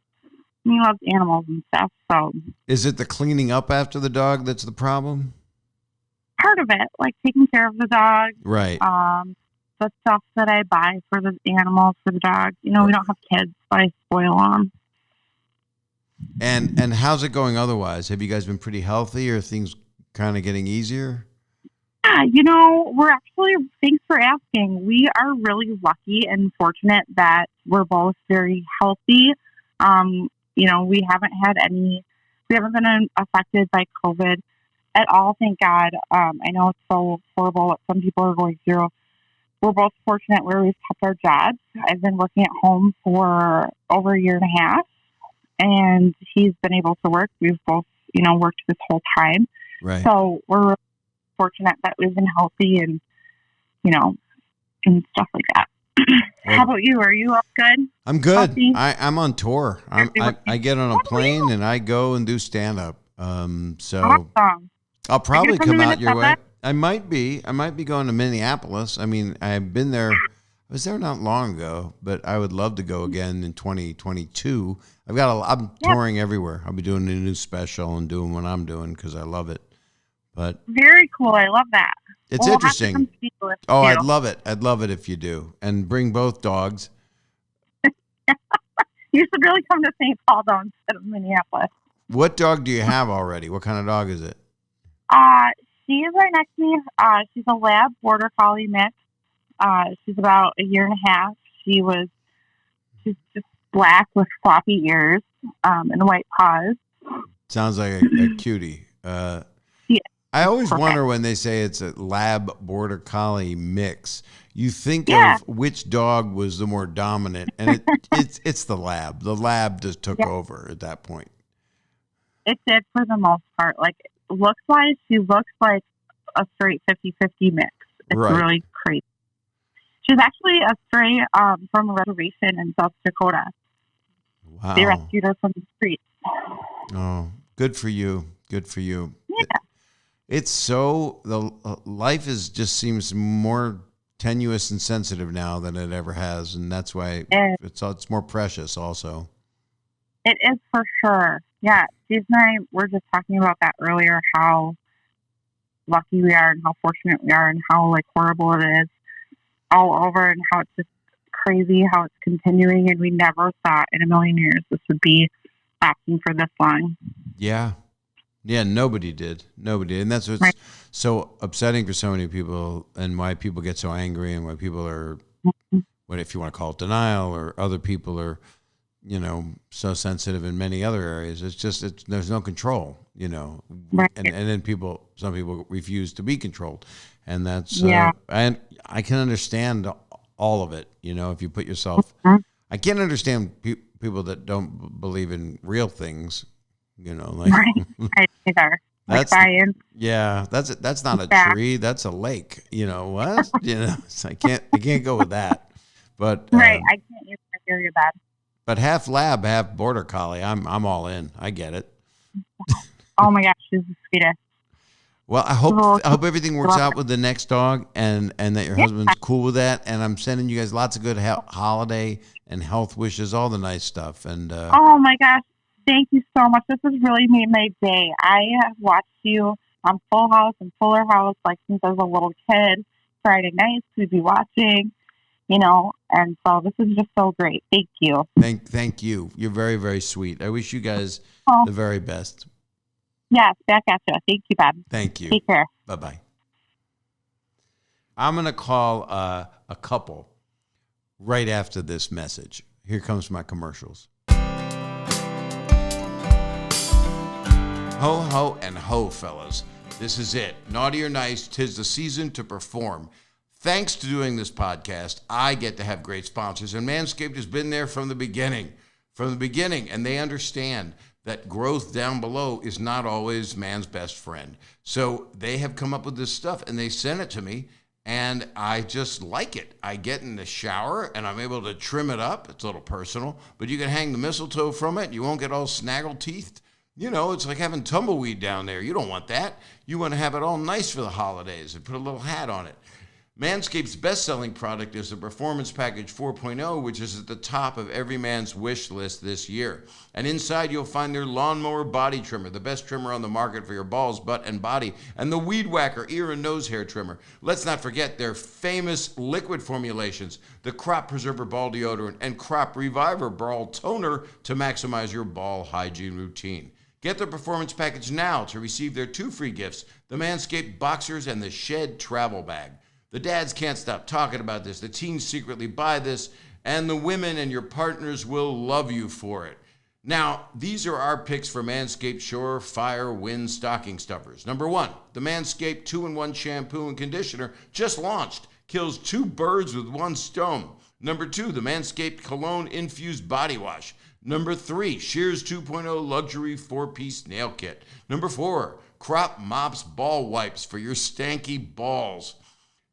He loves animals and stuff. So, is it the cleaning up after the dog that's the problem? Part of it, like taking care of the dog, right? The stuff that I buy for the animals, for the dog. We don't have kids, but I spoil them. And how's it going otherwise? Have you guys been pretty healthy, or are things kind of getting easier? Yeah, we're actually, thanks for asking. We are really lucky and fortunate that we're both very healthy. We haven't been affected by COVID at all, thank God. I know it's so horrible what some people are going through. We're both fortunate where we've kept our jobs. I've been working at home for over a year and a half, and he's been able to work. We've both, worked this whole time. Right. So we're fortunate that we've been healthy and, and stuff like that. Well, how about you? Are you all good? I'm good. I'm on tour. I get on a plane and I go and do stand-up. So awesome. I'll probably come out your way. I might be going to Minneapolis. I mean, I've been there. I was there not long ago, but I would love to go again in 2022. I'm touring everywhere. I'll be doing a new special and doing what I'm doing because I love it. But very cool. I love that. It's interesting. I'd love it. I'd love it if you do, and bring both dogs. You should really come to St. Paul though instead of Minneapolis. What dog do you have already? What kind of dog is it? She is right next to me. She's a lab border collie mix. She's about a year and a half. She's just black with floppy ears, and white paws. Sounds like a cutie. Yeah. I always wonder when they say it's a lab border collie mix. You think of which dog was the more dominant, and it's the lab. The lab just took over at that point. It did for the most part. Like, looks-wise, she looks like a straight 50-50 mix. It's really crazy. She's actually a stray from a reservation in South Dakota. Wow. They rescued her from the streets. Oh, good for you. Good for you. Yeah. It's so, life just seems more tenuous and sensitive now than it ever has, and that's why it's more precious also. It is for sure. Yeah, Steve and I were just talking about that earlier, how lucky we are and how fortunate we are and how horrible it is. all over and how it's just crazy how it's continuing. And we never thought in a million years this would be lasting for this long. Yeah. Yeah, nobody did. And that's what's so upsetting for so many people, and why people get so angry, and why people are, what if you want to call it denial, or other people are, so sensitive in many other areas. It's just, there's no control, and then some people refuse to be controlled. And that's, and I can understand all of it, if you put yourself, I can't understand people that don't believe in real things. I either. That's science. Yeah, that's not a tree. That's a lake. What? I can't go with that. But I can't even hear you that. But half lab, half border collie. I'm all in. I get it. Oh my gosh, she's the sweetest. Well, I hope everything works out with the next dog, and that your husband's cool with that. And I'm sending you guys lots of good holiday and health wishes, all the nice stuff. And oh my gosh. Thank you so much. This has really made my day. I have watched you on Full House and Fuller House since I was a little kid. Friday nights we'd be watching, and so this is just so great. Thank you. Thank you. You're very, very sweet. I wish you guys the very best. Yes, back at you. Thank you, Bob. Thank you. Take care. Bye-bye. I'm going to call a couple right after this message. Here comes my commercials. Ho, ho, and ho, fellas. This is it. Naughty or nice, 'tis the season to perform. Thanks to doing this podcast, I get to have great sponsors, and Manscaped has been there from the beginning, and they understand that growth down below is not always man's best friend. So they have come up with this stuff, and they sent it to me, and I just like it. I get in the shower, and I'm able to trim it up. It's a little personal, but you can hang the mistletoe from it. You won't get all snaggle-teethed. It's like having tumbleweed down there. You don't want that. You want to have it all nice for the holidays and put a little hat on it. Manscaped's best-selling product is the Performance Package 4.0, which is at the top of every man's wish list this year. And inside, you'll find their Lawnmower Body Trimmer, the best trimmer on the market for your balls, butt, and body, and the Weed Whacker ear and nose hair trimmer. Let's not forget their famous liquid formulations, the Crop Preserver Ball Deodorant and Crop Reviver Ball Toner to maximize your ball hygiene routine. Get the Performance Package now to receive their 2 free gifts, the Manscaped Boxers and the Shed Travel Bag. The dads can't stop talking about this. The teens secretly buy this, and the women and your partners will love you for it. Now, these are our picks for Manscaped Surefire Wind Stocking Stuffers. Number 1, the Manscaped 2-in-1 Shampoo and Conditioner just launched. Kills 2 birds with 1 stone. Number 2, the Manscaped Cologne Infused Body Wash. Number 3, Shears 2.0 Luxury 4-piece Nail Kit. Number 4, Crop Mops Ball Wipes for your stanky balls.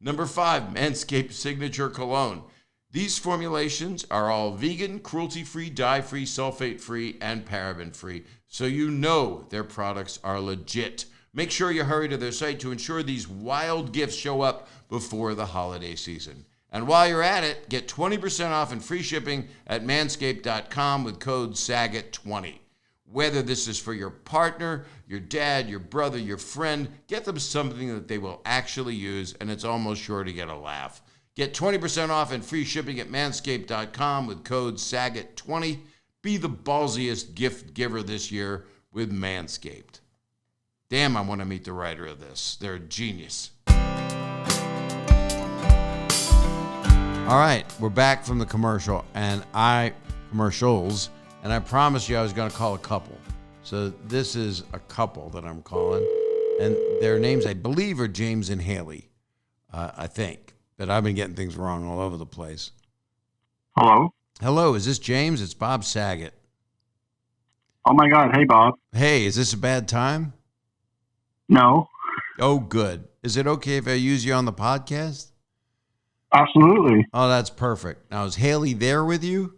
Number 5, Manscaped Signature Cologne. These formulations are all vegan, cruelty-free, dye-free, sulfate-free, and paraben-free, so you know their products are legit. Make sure you hurry to their site to ensure these wild gifts show up before the holiday season. And while you're at it, get 20% off and free shipping at manscaped.com with code SAGET20. Whether this is for your partner, your dad, your brother, your friend, get them something that they will actually use, and it's almost sure to get a laugh. Get 20% off and free shipping at manscaped.com with code SAGET20. Be the ballsiest gift giver this year with Manscaped. Damn, I want to meet the writer of this. They're a genius. All right, we're back from the commercials, and I promised you I was going to call a couple. So this is a couple that I'm calling, and their names, I believe, are James and Haley, I think. But I've been getting things wrong all over the place. Hello? Hello, is this James? It's Bob Saget. Oh, my God. Hey, Bob. Hey, is this a bad time? No. Oh, good. Is it okay if I use you on the podcast? Absolutely. Oh, that's perfect. Now, is Haley there with you?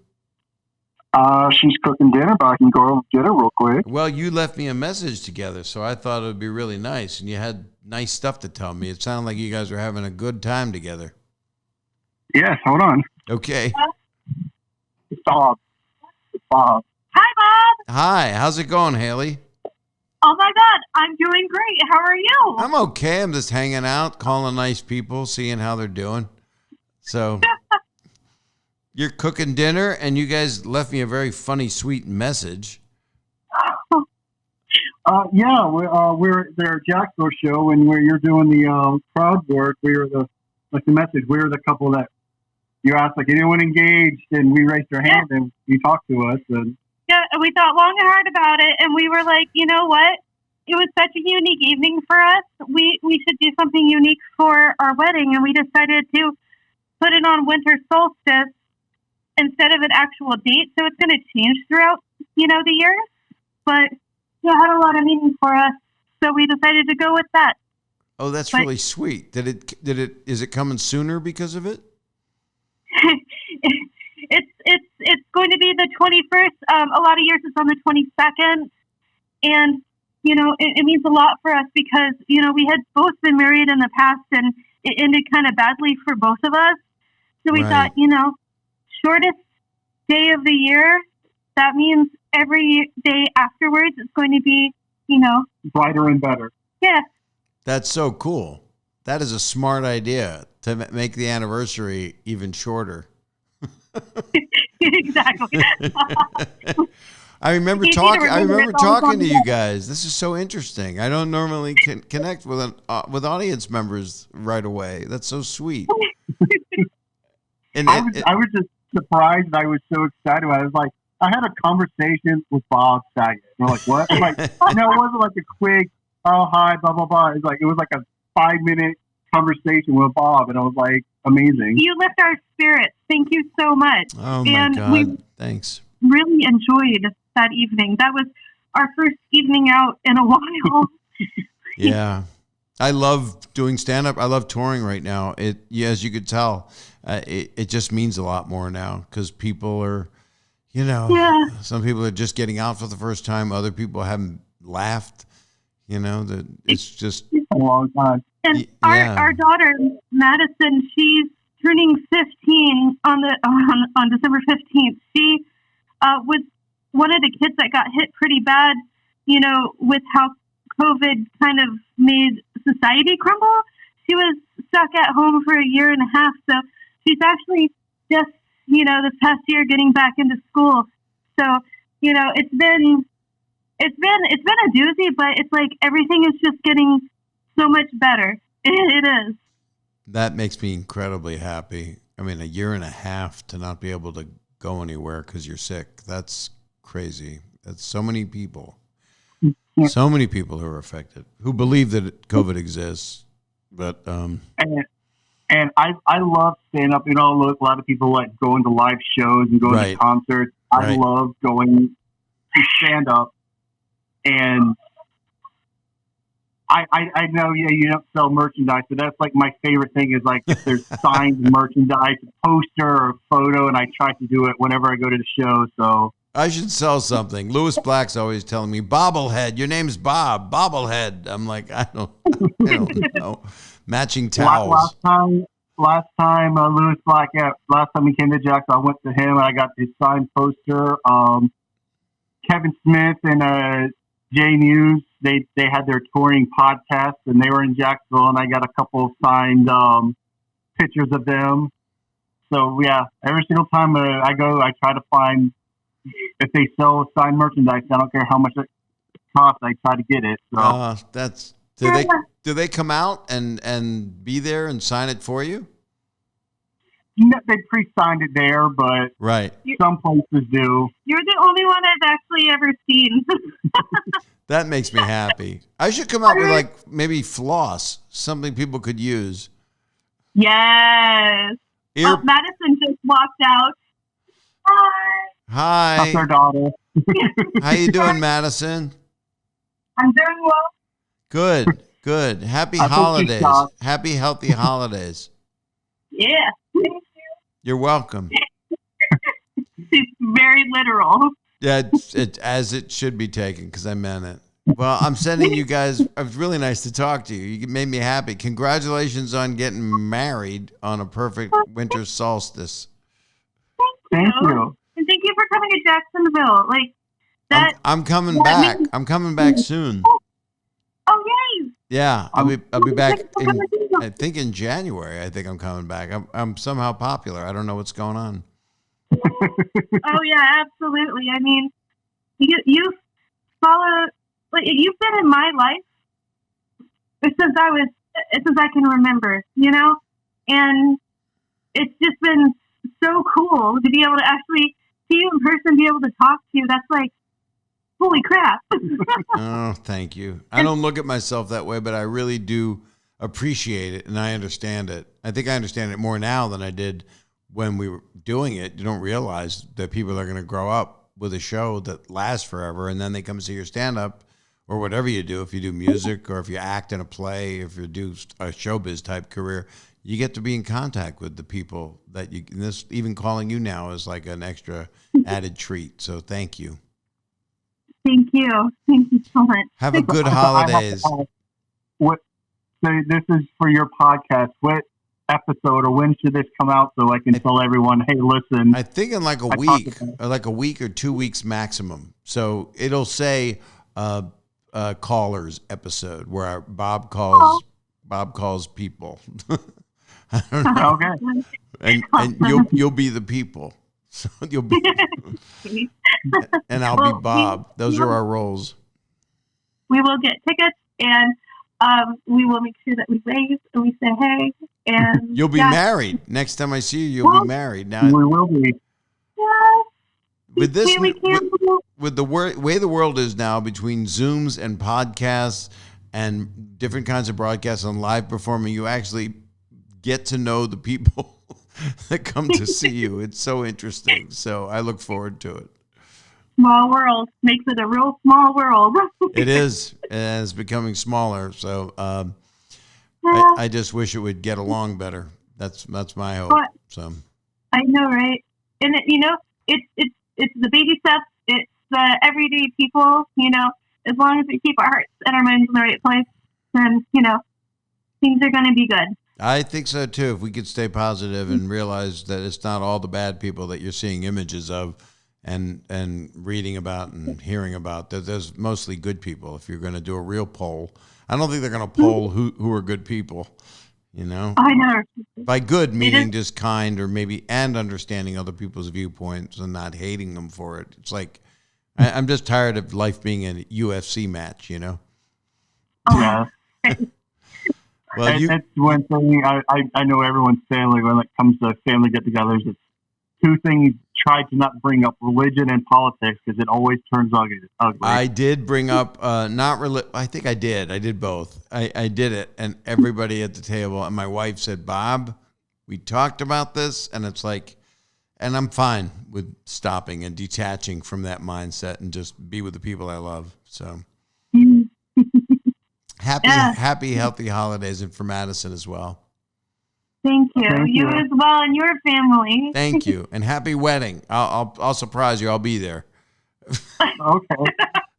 She's cooking dinner, but I can go get her real quick. Well, you left me a message together, so I thought it would be really nice, and you had nice stuff to tell me. It sounded like you guys were having a good time together. Yes, hold on. Okay. It's Bob. It's Bob. Hi, Bob. Hi, how's it going, Haley? Oh my God, I'm doing great. How are you? I'm okay. I'm just hanging out, calling nice people, seeing how they're doing. So you're cooking dinner, and you guys left me a very funny, sweet message. Yeah, we're there at Jacksonville show, and where you're doing the crowd work, we were the message. We were the couple that you asked, like, anyone engaged, and we raised our hand and you talked to us. And yeah, we thought long and hard about it, and we were like, you know what? It was such a unique evening for us. We should do something unique for our wedding, and we decided to put it on winter solstice instead of an actual date. So it's going to change throughout, the year. But it had a lot of meaning for us, so we decided to go with that. Oh, that's really sweet. Is it coming sooner because of it? It's going to be the 21st. A lot of years it's on the 22nd, and it means a lot for us because we had both been married in the past, and it ended kind of badly for both of us. So we thought, shortest day of the year. That means every day afterwards it's going to be, brighter and better. Yeah. That's so cool. That is a smart idea to make the anniversary even shorter. Exactly. I remember talking to you guys. This is so interesting. I don't normally connect with audience members right away. That's so sweet. And I was just surprised, and I was so excited. I was like, I had a conversation with Bob Saget. We're like, what? I'm like, it wasn't like a quick, oh, hi, blah, blah, blah. It was like a 5-minute conversation with Bob, and I was like, amazing. You lift our spirits. Thank you so much. Oh, my God. Thanks. Really enjoyed that evening. That was our first evening out in a while. Yeah. I love doing stand-up. I love touring right now. As you could tell, it just means a lot more now because people are, some people are just getting out for the first time. Other people haven't laughed. It's just a long time. And our daughter Madison, she's turning 15 on December 15th. She was one of the kids that got hit pretty bad. With how COVID kind of made society crumble. She was stuck at home for a year and a half. So she's actually just this past year getting back into school. So it's been a doozy, but it's like everything is just getting so much better. It is. That makes me incredibly happy. I mean, a year and a half to not be able to go anywhere because you're sick. That's crazy. That's so many people. So many people who are affected, who believe that COVID exists. But and I love stand up. A lot of people like going to live shows and going to concerts. I love going to stand up, and I know you don't sell merchandise, but that's like my favorite thing is like if there's signed merchandise, a poster or a photo, and I try to do it whenever I go to the show. So I should sell something. Lewis Black's always telling me, bobblehead, your name's Bob, bobblehead. I'm like, I don't know. Matching towels. Last time Lewis Black, last time he came to Jackson, I went to him and I got his signed poster. Kevin Smith and Jay News, they had their touring podcast and they were in Jacksonville, and I got a couple of signed pictures of them. So yeah, every single time I go, I try to find if they sell signed merchandise. I don't care how much it costs. I try to get it. So do they come out and be there and sign it for you? They pre-signed it there, but some places do. You're the only one I've actually ever seen. That makes me happy. I should come out with like maybe floss, something people could use. Yes. Madison just walked out. Hi. That's our daughter. How you doing, Madison? I'm doing well. Good. Happy holidays. Happy, healthy holidays. Yeah. Thank you. You're welcome. It's very literal. Yeah, it as it should be taken because I meant it. Well, I'm sending you guys. It was really nice to talk to you. You made me happy. Congratulations on getting married on a perfect winter solstice. Thank you. And thank you for coming to Jacksonville. Like that. I'm coming back. I'm coming back soon. Oh, yay! Yeah, I'll be back. I think in January, I think I'm coming back. I'm somehow popular. I don't know what's going on. Oh yeah, absolutely. I mean, you follow, like, you've been in my life since I can remember, and it's just been so cool to be able to actually see you in person, be able to talk to you. That's like, holy crap. Oh, thank you. I don't look at myself that way, but I really do appreciate it, and I understand it. I think I understand it more now than I did when we were doing it. You don't realize that people are going to grow up with a show that lasts forever, and then they come see your stand-up or whatever you do. If you do music or if you act in a play, if you do a showbiz type career, you get to be in contact with the people that you, this even calling you now is like an extra added treat. So thank you. Thank you. Thank you so much. Have a good holidays. What? So this is for your podcast. What episode or when should this come out so I can tell everyone, hey, listen? I think in like a week or 2 weeks maximum. So it'll say callers episode where Bob calls people. I don't know. Okay. And you'll be the people. So you'll be, and I'll be Bob. Those are our roles. We will get tickets, and we will make sure that we wave and we say hey. And you'll be married next time I see you. You'll be married. Now we will be. With this, with the way the world is now, between Zooms and podcasts and different kinds of broadcasts and live performing, you actually get to know the people that come to see you. It's so interesting. So I look forward to it. Small world makes it a real small world. It is. And it's becoming smaller. So I just wish it would get along better. That's my hope. So I know, right? And it's the baby steps. It's the everyday people. As long as we keep our hearts and our minds in the right place, then things are going to be good. I think so too. If we could stay positive and realize that it's not all the bad people that you're seeing images of and reading about and hearing about, that there's mostly good people. If you're going to do a real poll, I don't think they're going to poll who are good people, I know. By good, meaning just kind or maybe and understanding other people's viewpoints and not hating them for it. It's like, I'm just tired of life being a UFC match, Yeah. Well, that's one thing I know everyone's family when it comes to family get-togethers. It's two things. Try to not bring up religion and politics because it always turns ugly. I did bring up I think I did. I did both. I did it, and everybody at the table and my wife said, "Bob, we talked about this," and it's like, and I'm fine with stopping and detaching from that mindset and just be with the people I love. So. Happy, healthy holidays, and for Madison as well. Thank you. You as well, and your family. Thank you, and happy wedding. I'll surprise you. I'll be there. Okay.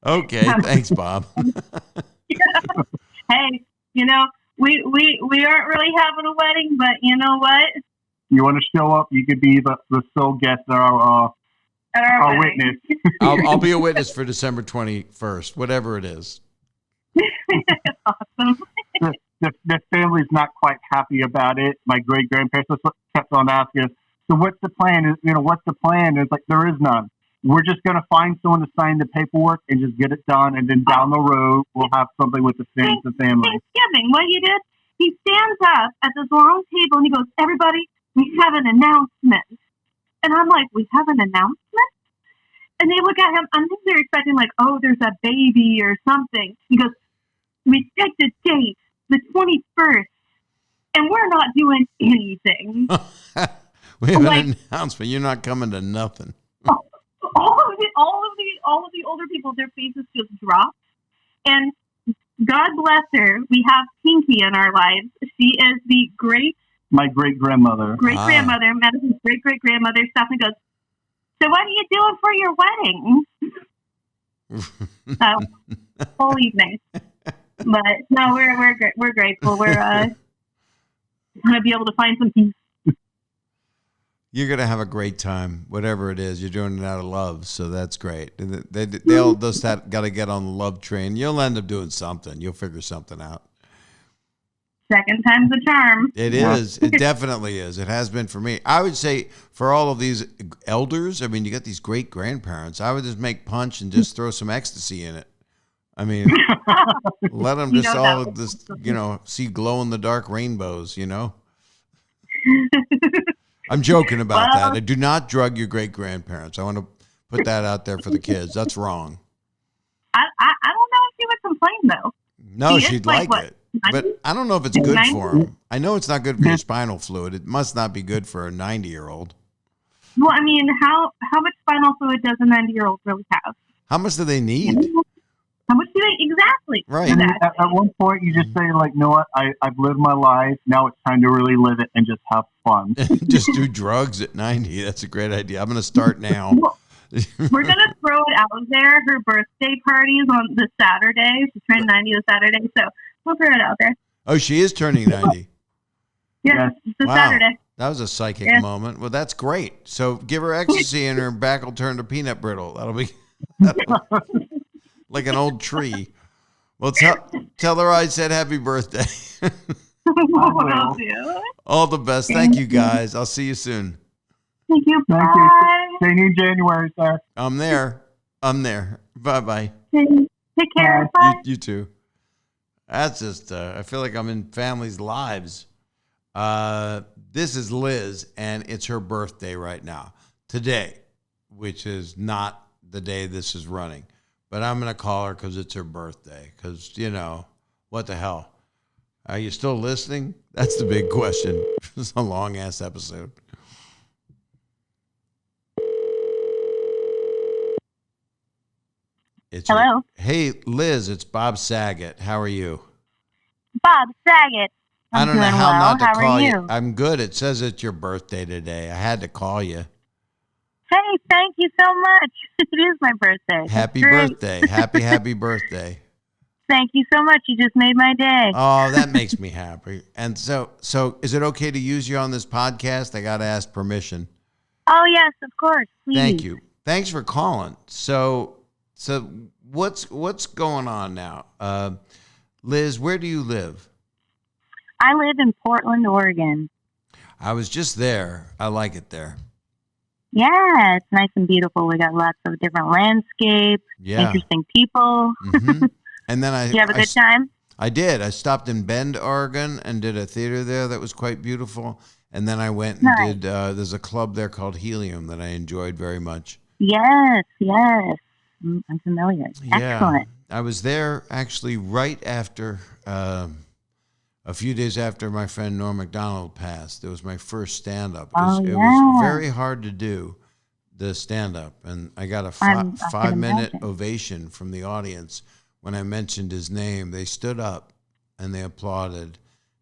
Okay. Thanks, Bob. Hey, we aren't really having a wedding, but you know what? You want to show up? You could be the sole guest at our witness. I'll be a witness for December 21st, whatever it is. Awesome. The family's not quite happy about it. My great grandparents kept on asking us, "So what's the plan? What's the plan?" It's like there is none. We're just going to find someone to sign the paperwork and just get it done, and then down the road we'll have something with the family. Thanksgiving. What he did? He stands up at this long table and he goes, "Everybody, we have an announcement." And I'm like, "We have an announcement?" And they look at him. I think they're expecting like, "Oh, there's a baby or something." He goes, "We picked a date, the 21st, and we're not doing anything." We have an announcement. You're not coming to nothing. all of the older people, their faces just dropped. And God bless her. We have Pinky in our lives. She is my great grandmother. Madison's great grandmother. Stephanie goes, "So what are you doing for your wedding?" Whole evening. But no, we're grateful. We're gonna be able to find some peace. You're gonna have a great time, whatever it is. You're doing it out of love, so that's great. They'll got to get on the love train. You'll end up doing something. You'll figure something out. Second time's the charm. It is. It definitely is. It has been for me. I would say for all of these elders, I mean, you got these great grandparents. I would just make punch and just throw some ecstasy in it. I mean, let them just all just, see glow in the dark rainbows, I'm joking about that. I do not drug your great grandparents. I want to put that out there for the kids. That's wrong. I don't know if she would complain though. No, she'd like it. But I don't know if it's good for them. I know it's not good for your spinal fluid. It must not be good for a 90-year-old. Well, I mean, how much spinal fluid does a 90-year-old really have? How much do they need? How much do they exactly? Right. And at one point, you just say, like, you know what? I've lived my life. Now it's time to really live it and just have fun. Just do drugs at 90. That's a great idea. I'm going to start now. We're going to throw it out there. Her birthday party is on the Saturday. She's turning 90 this Saturday, so we'll throw it out there. Oh, she is turning 90. Yeah, it's this Wow. Saturday. That was a psychic moment. Well, that's great. So give her ecstasy and her back will turn to peanut brittle. That'll be like an old tree. Well, tell her I said happy birthday. Will do. All the best. Thank you, guys. I'll see you soon. Thank you. Thank Bye. you. See you in January, sir. I'm there. Bye-bye. Take care. Bye. You too. That's just, I feel like I'm in families' lives. This is Liz, and it's her birthday right now. Today, which is not the day this is running. But I'm going to call her because it's her birthday. Because, what the hell? Are you still listening? That's the big question. It's a long-ass episode. Hello. Hey, Liz, it's Bob Saget. How are you? Bob Saget. I don't know how not to How call are you. you? I'm good. It says it's your birthday today. I had to call you. Hey, thank you so much. It is my birthday. Happy Great. birthday. Happy birthday. Thank you so much. You just made my day. Oh, that makes me happy. And so is it okay to use you on this podcast? I got to ask permission. Oh, yes, of course. Please. Thank you. Thanks for calling. So what's going on now? Liz, where do you live? I live in Portland, Oregon. I was just there. I like it there. Yeah, it's nice and beautiful. We got lots of different landscapes, interesting people. Mm-hmm. And then Did you have a good time? I did. I stopped in Bend, Oregon, and did a theater there that was quite beautiful. And then I went and did, there's a club there called Helium that I enjoyed very much. Yes. I'm familiar. Yeah. Excellent. I was there actually right after, a few days after my friend Norm MacDonald passed. It was my first stand-up. It was very hard to do, the stand-up. And I got a 5-minute ovation from the audience. When I mentioned his name, they stood up and they applauded,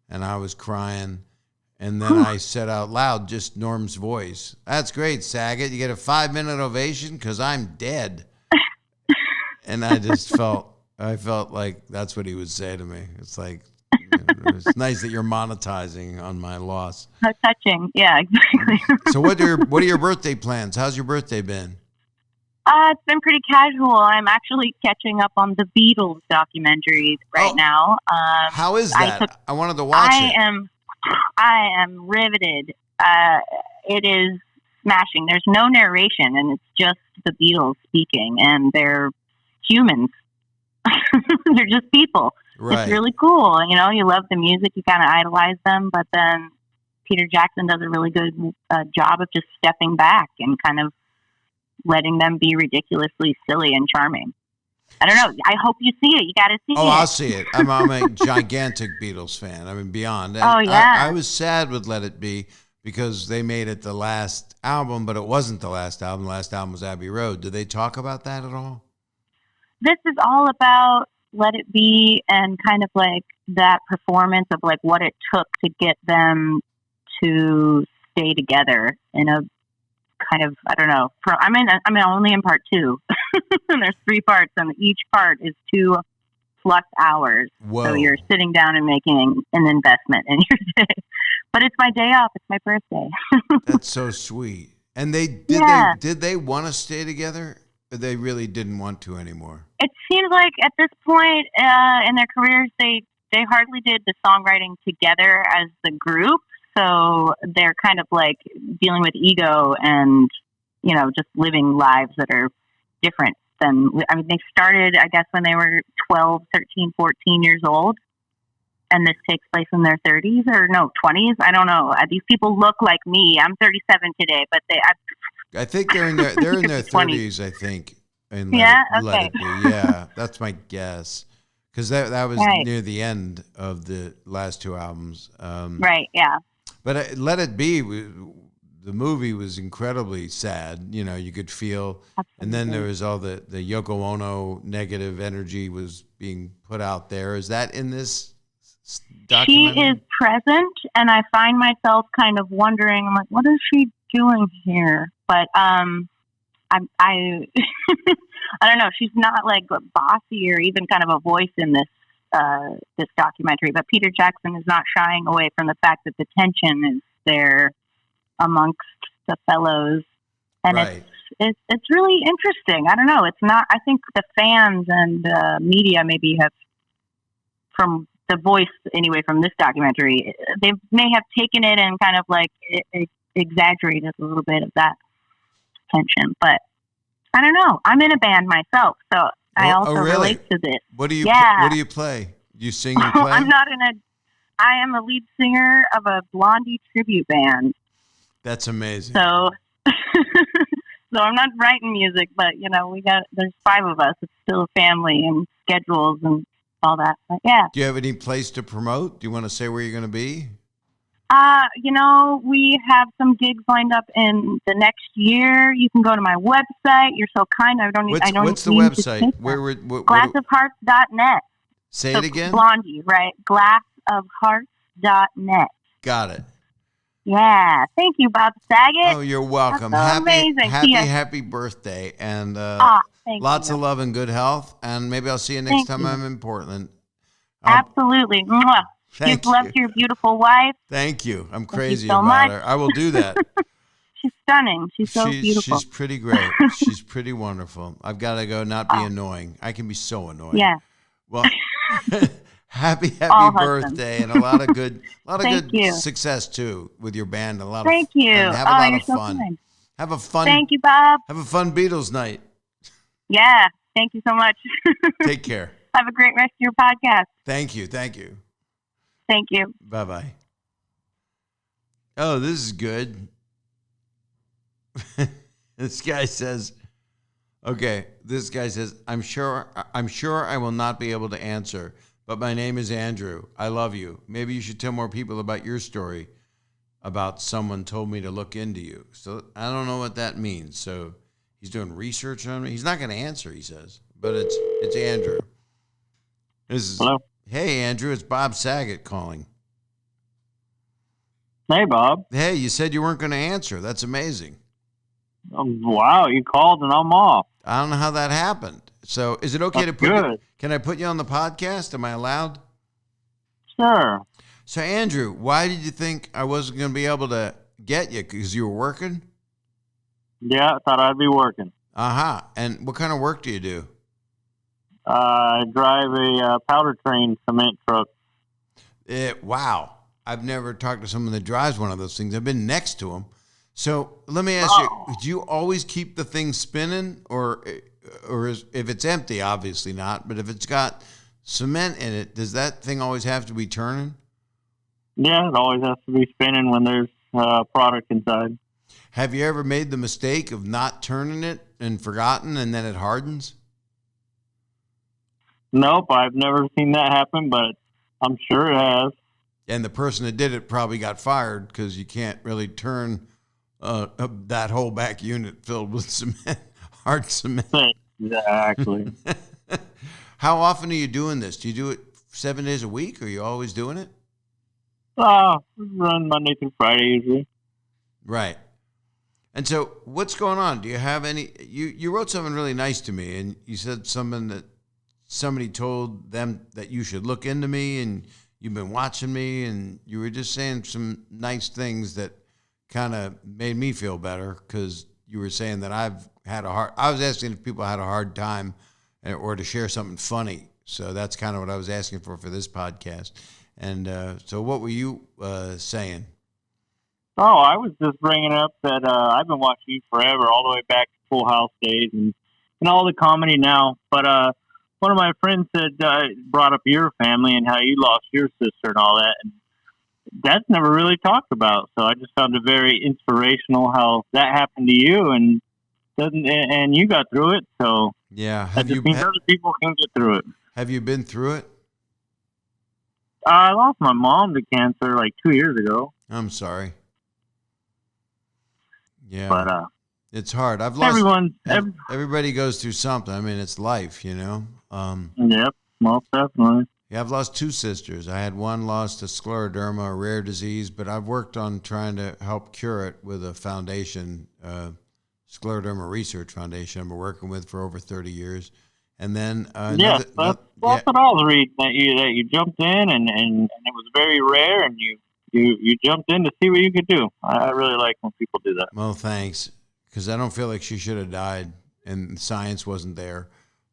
and I was crying. And then I said out loud, just Norm's voice, "That's great, Saget. You get a 5-minute ovation because I'm dead." And I just felt like that's what he would say to me. It's like, it's nice that you're monetizing on my loss. How touching. Yeah, exactly. So what are your birthday plans? How's your birthday been? It's been pretty casual. I'm actually catching up on the Beatles documentaries right now. How is that? I wanted to watch it. I am riveted. It is smashing. There's no narration, and it's just the Beatles speaking, and they're humans. They're just people. Right. It's really cool. You love the music, you kind of idolize them, but then Peter Jackson does a really good job of just stepping back and kind of letting them be ridiculously silly and charming. I don't know. I hope you see it. You got to see it. Oh, I'll see it. I'm a gigantic Beatles fan. I mean, beyond. And I was sad with Let It Be because they made it the last album, but it wasn't the last album. The last album was Abbey Road. Did they talk about that at all? This is all about Let It Be and kind of like that performance of like what it took to get them to stay together in a kind of, I don't know. I'm only in part 2. And there's 3 parts, and each part is 2+ hours. Whoa. So you're sitting down and making an investment in your day. But it's my day off. It's my birthday. That's so sweet. And did they want to stay together? Or they really didn't want to anymore? It seems like at this point in their careers, they they hardly did the songwriting together as the group. So they're kind of like dealing with ego and, you know, just living lives that are different than, I mean, they started, I guess, when they were 12, 13, 14 years old. And this takes place in their 30s or no, 20s. I don't know. These people look like me. I'm 37 today, but I think they're in their 30s, I think. And let it be. Yeah, that's my guess. Because that was near the end of the last two albums. Right, yeah. But Let It Be, the movie was incredibly sad. You know, you could feel. Absolutely. And then there was all the Yoko Ono negative energy was being put out there. Is that in this documentary? She is present, and I find myself kind of wondering, I'm like, what is she doing here? But I I don't know. She's not like bossy or even kind of a voice in this documentary. But Peter Jackson is not shying away from the fact that the tension is there amongst the fellows, and right. it's really interesting. I don't know. It's not. I think the fans and media maybe have, from the voice anyway from this documentary, they may have taken it and kind of like exaggerated a little bit of that tension, but. I don't know. I'm in a band myself, so I also relate to this. What do you? What do you play? You sing and play? I'm not in a. I am a lead singer of a Blondie tribute band. That's amazing. So, so I'm not writing music, but you know, there's 5 of us. It's still a family and schedules and all that. But yeah. Do you have any place to promote? Do you want to say where you're going to be? You know, we have some gigs lined up in the next year. You can go to my website. You're so kind. What's the website? Glassofhearts.net. Say it again. Blondie, right? Glassofhearts.net. Got it. Yeah. Thank you, Bob Saget. Oh, you're welcome. That's so amazing. Happy birthday. And lots of love and good health. And maybe I'll see you next time I'm in Portland. Absolutely. Mwah. Give love to your beautiful wife. Thank you. I'm crazy about her. I will do that. She's stunning. She's so beautiful. She's pretty great. She's pretty wonderful. I've got to go not be annoying. I can be so annoying. Yeah. Well, happy birthday and a lot of good success too with your band. Thank you. And have a lot of fun. So have a fun. Thank you, Bob. Have a fun Beatles night. Yeah. Thank you so much. Take care. Have a great rest of your podcast. Thank you. Thank you. Thank you. Bye-bye. Oh, this is good. This guy says, I'm sure I will not be able to answer, but my name is Andrew. I love you. Maybe you should tell more people about your story about someone told me to look into you. So I don't know what that means. So he's doing research on me. He's not going to answer, he says, but it's Andrew. Hello. Hey, Andrew, it's Bob Saget calling. Hey, Bob. Hey, you said you weren't going to answer. That's amazing. Wow, you called and I'm off. I don't know how that happened. So is it okay to put you, can I put you on the podcast? Am I allowed? Sure. So, Andrew, why did you think I wasn't going to be able to get you? Because you were working? Yeah, I thought I'd be working. Uh-huh. And what kind of work do you do? I drive a powder train cement truck. Wow. I've never talked to someone that drives one of those things. I've been next to them. So let me ask you, do you always keep the thing spinning? Or if it's empty, obviously not. But if it's got cement in it, does that thing always have to be turning? Yeah, it always has to be spinning when there's product inside. Have you ever made the mistake of not turning it and forgotten and then it hardens? Nope, I've never seen that happen, but I'm sure it has. And the person that did it probably got fired because you can't really turn that whole back unit filled with cement, hard cement. Exactly. How often are you doing this? Do you do it 7 days a week, or are you always doing it? Run Monday through Friday usually. Right. And so what's going on? Do you have any, you wrote something really nice to me, and you said something that somebody told them that you should look into me, and you've been watching me, and you were just saying some nice things that kind of made me feel better, because you were saying that I was asking if people had a hard time or to share something funny. So that's kind of what I was asking for this podcast. And so what were you saying? Oh, I was just bringing up that I've been watching you forever, all the way back to Full House days and all the comedy now. But one of my friends said brought up your family and how you lost your sister and all that, and that's never really talked about. So I just found it very inspirational how that happened to you, and you got through it. So yeah, other people can get through it. Have you been through it? I lost my mom to cancer like 2 years ago. I'm sorry. Yeah, but it's hard. I've lost. Everybody goes through something. I mean, it's life, you know. Yep, most definitely. Yeah, I've lost two sisters. I had one lost to scleroderma, a rare disease, but I've worked on trying to help cure it with a foundation, Scleroderma Research Foundation. I've been working with for over 30 years. And then that's what I was reading, that you jumped in and it was very rare, and you jumped in to see what you could do. I really like when people do that. Well, thanks, because I don't feel like she should have died, and science wasn't there.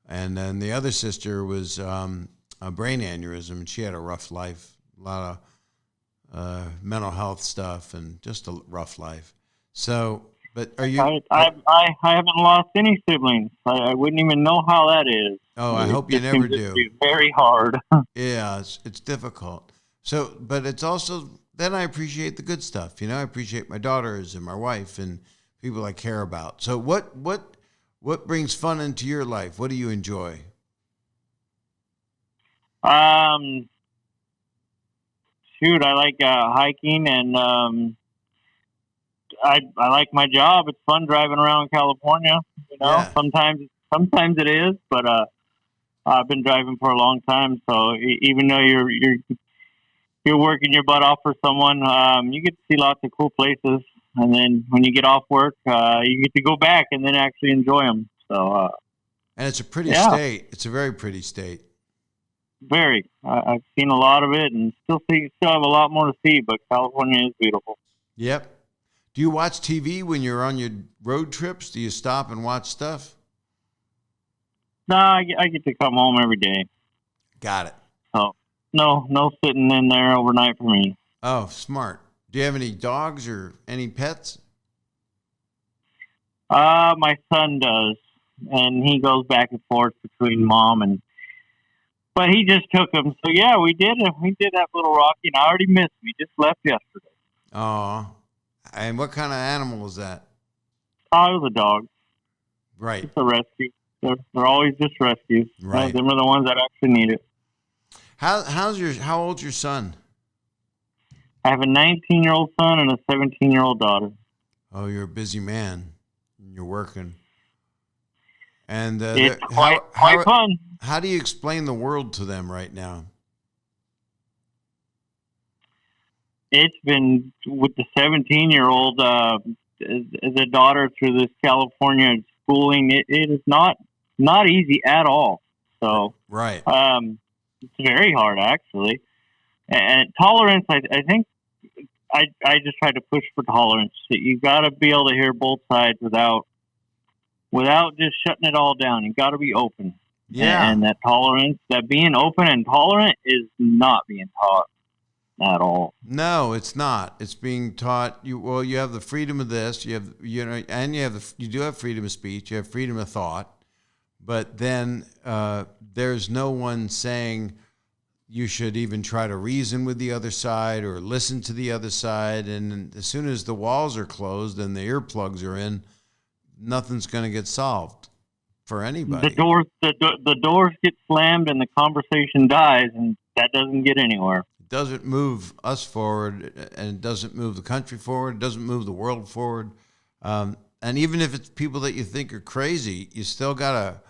And then the other sister was a brain aneurysm, and she had a rough life, a lot of mental health stuff, and just a rough life. So, but are you? I haven't lost any siblings. I wouldn't even know how that is. Oh, I hope you never do. It's very hard. Yeah, it's difficult. So, but it's also, then I appreciate the good stuff. You know, I appreciate my daughters and my wife and people I care about. So what brings fun into your life? What do you enjoy? Shoot, I like hiking, and I like my job. It's fun driving around California. You know, yeah. Sometimes it is, but I've been driving for a long time. So even though you're working your butt off for someone, you get to see lots of cool places. And then when you get off work, you get to go back and then actually enjoy them. So, and it's a pretty state. It's a very pretty state. Very. I've seen a lot of it, and still have a lot more to see. But California is beautiful. Yep. Do you watch TV when you're on your road trips? Do you stop and watch stuff? No, I get to come home every day. Got it. So no sitting in there overnight for me. Oh, smart. Do you have any dogs or any pets? My son does, and he goes back and forth between mom but he just took him. So yeah, we did have little Rocky, and I already missed him. He just left yesterday. Oh, and what kind of animal is that? Oh, it was a dog. Right. It's a rescue. They're always just rescues. Right. Them are the ones that actually need it. How old's your son? I have a 19-year-old son and a 17-year-old daughter. Oh, you're a busy man. You're working. And it's quite fun. How do you explain the world to them right now? It's been with the 17-year-old, the daughter through this California schooling. It is not easy at all. So right. It's very hard actually. And tolerance, I think I just try to push for tolerance. You got to be able to hear both sides without just shutting it all down. You got to be open. Yeah. And that tolerance, that being open and tolerant is not being taught at all. No, it's not. It's being taught. You have the freedom of this. You do have freedom of speech. You have freedom of thought. But then there's no one saying you should even try to reason with the other side or listen to the other side. And as soon as the walls are closed and the earplugs are in, nothing's going to get solved for anybody. The doors get slammed and the conversation dies, and that doesn't get anywhere. It doesn't move us forward, and it doesn't move the country forward. It doesn't move the world forward. And even if it's people that you think are crazy, you still got to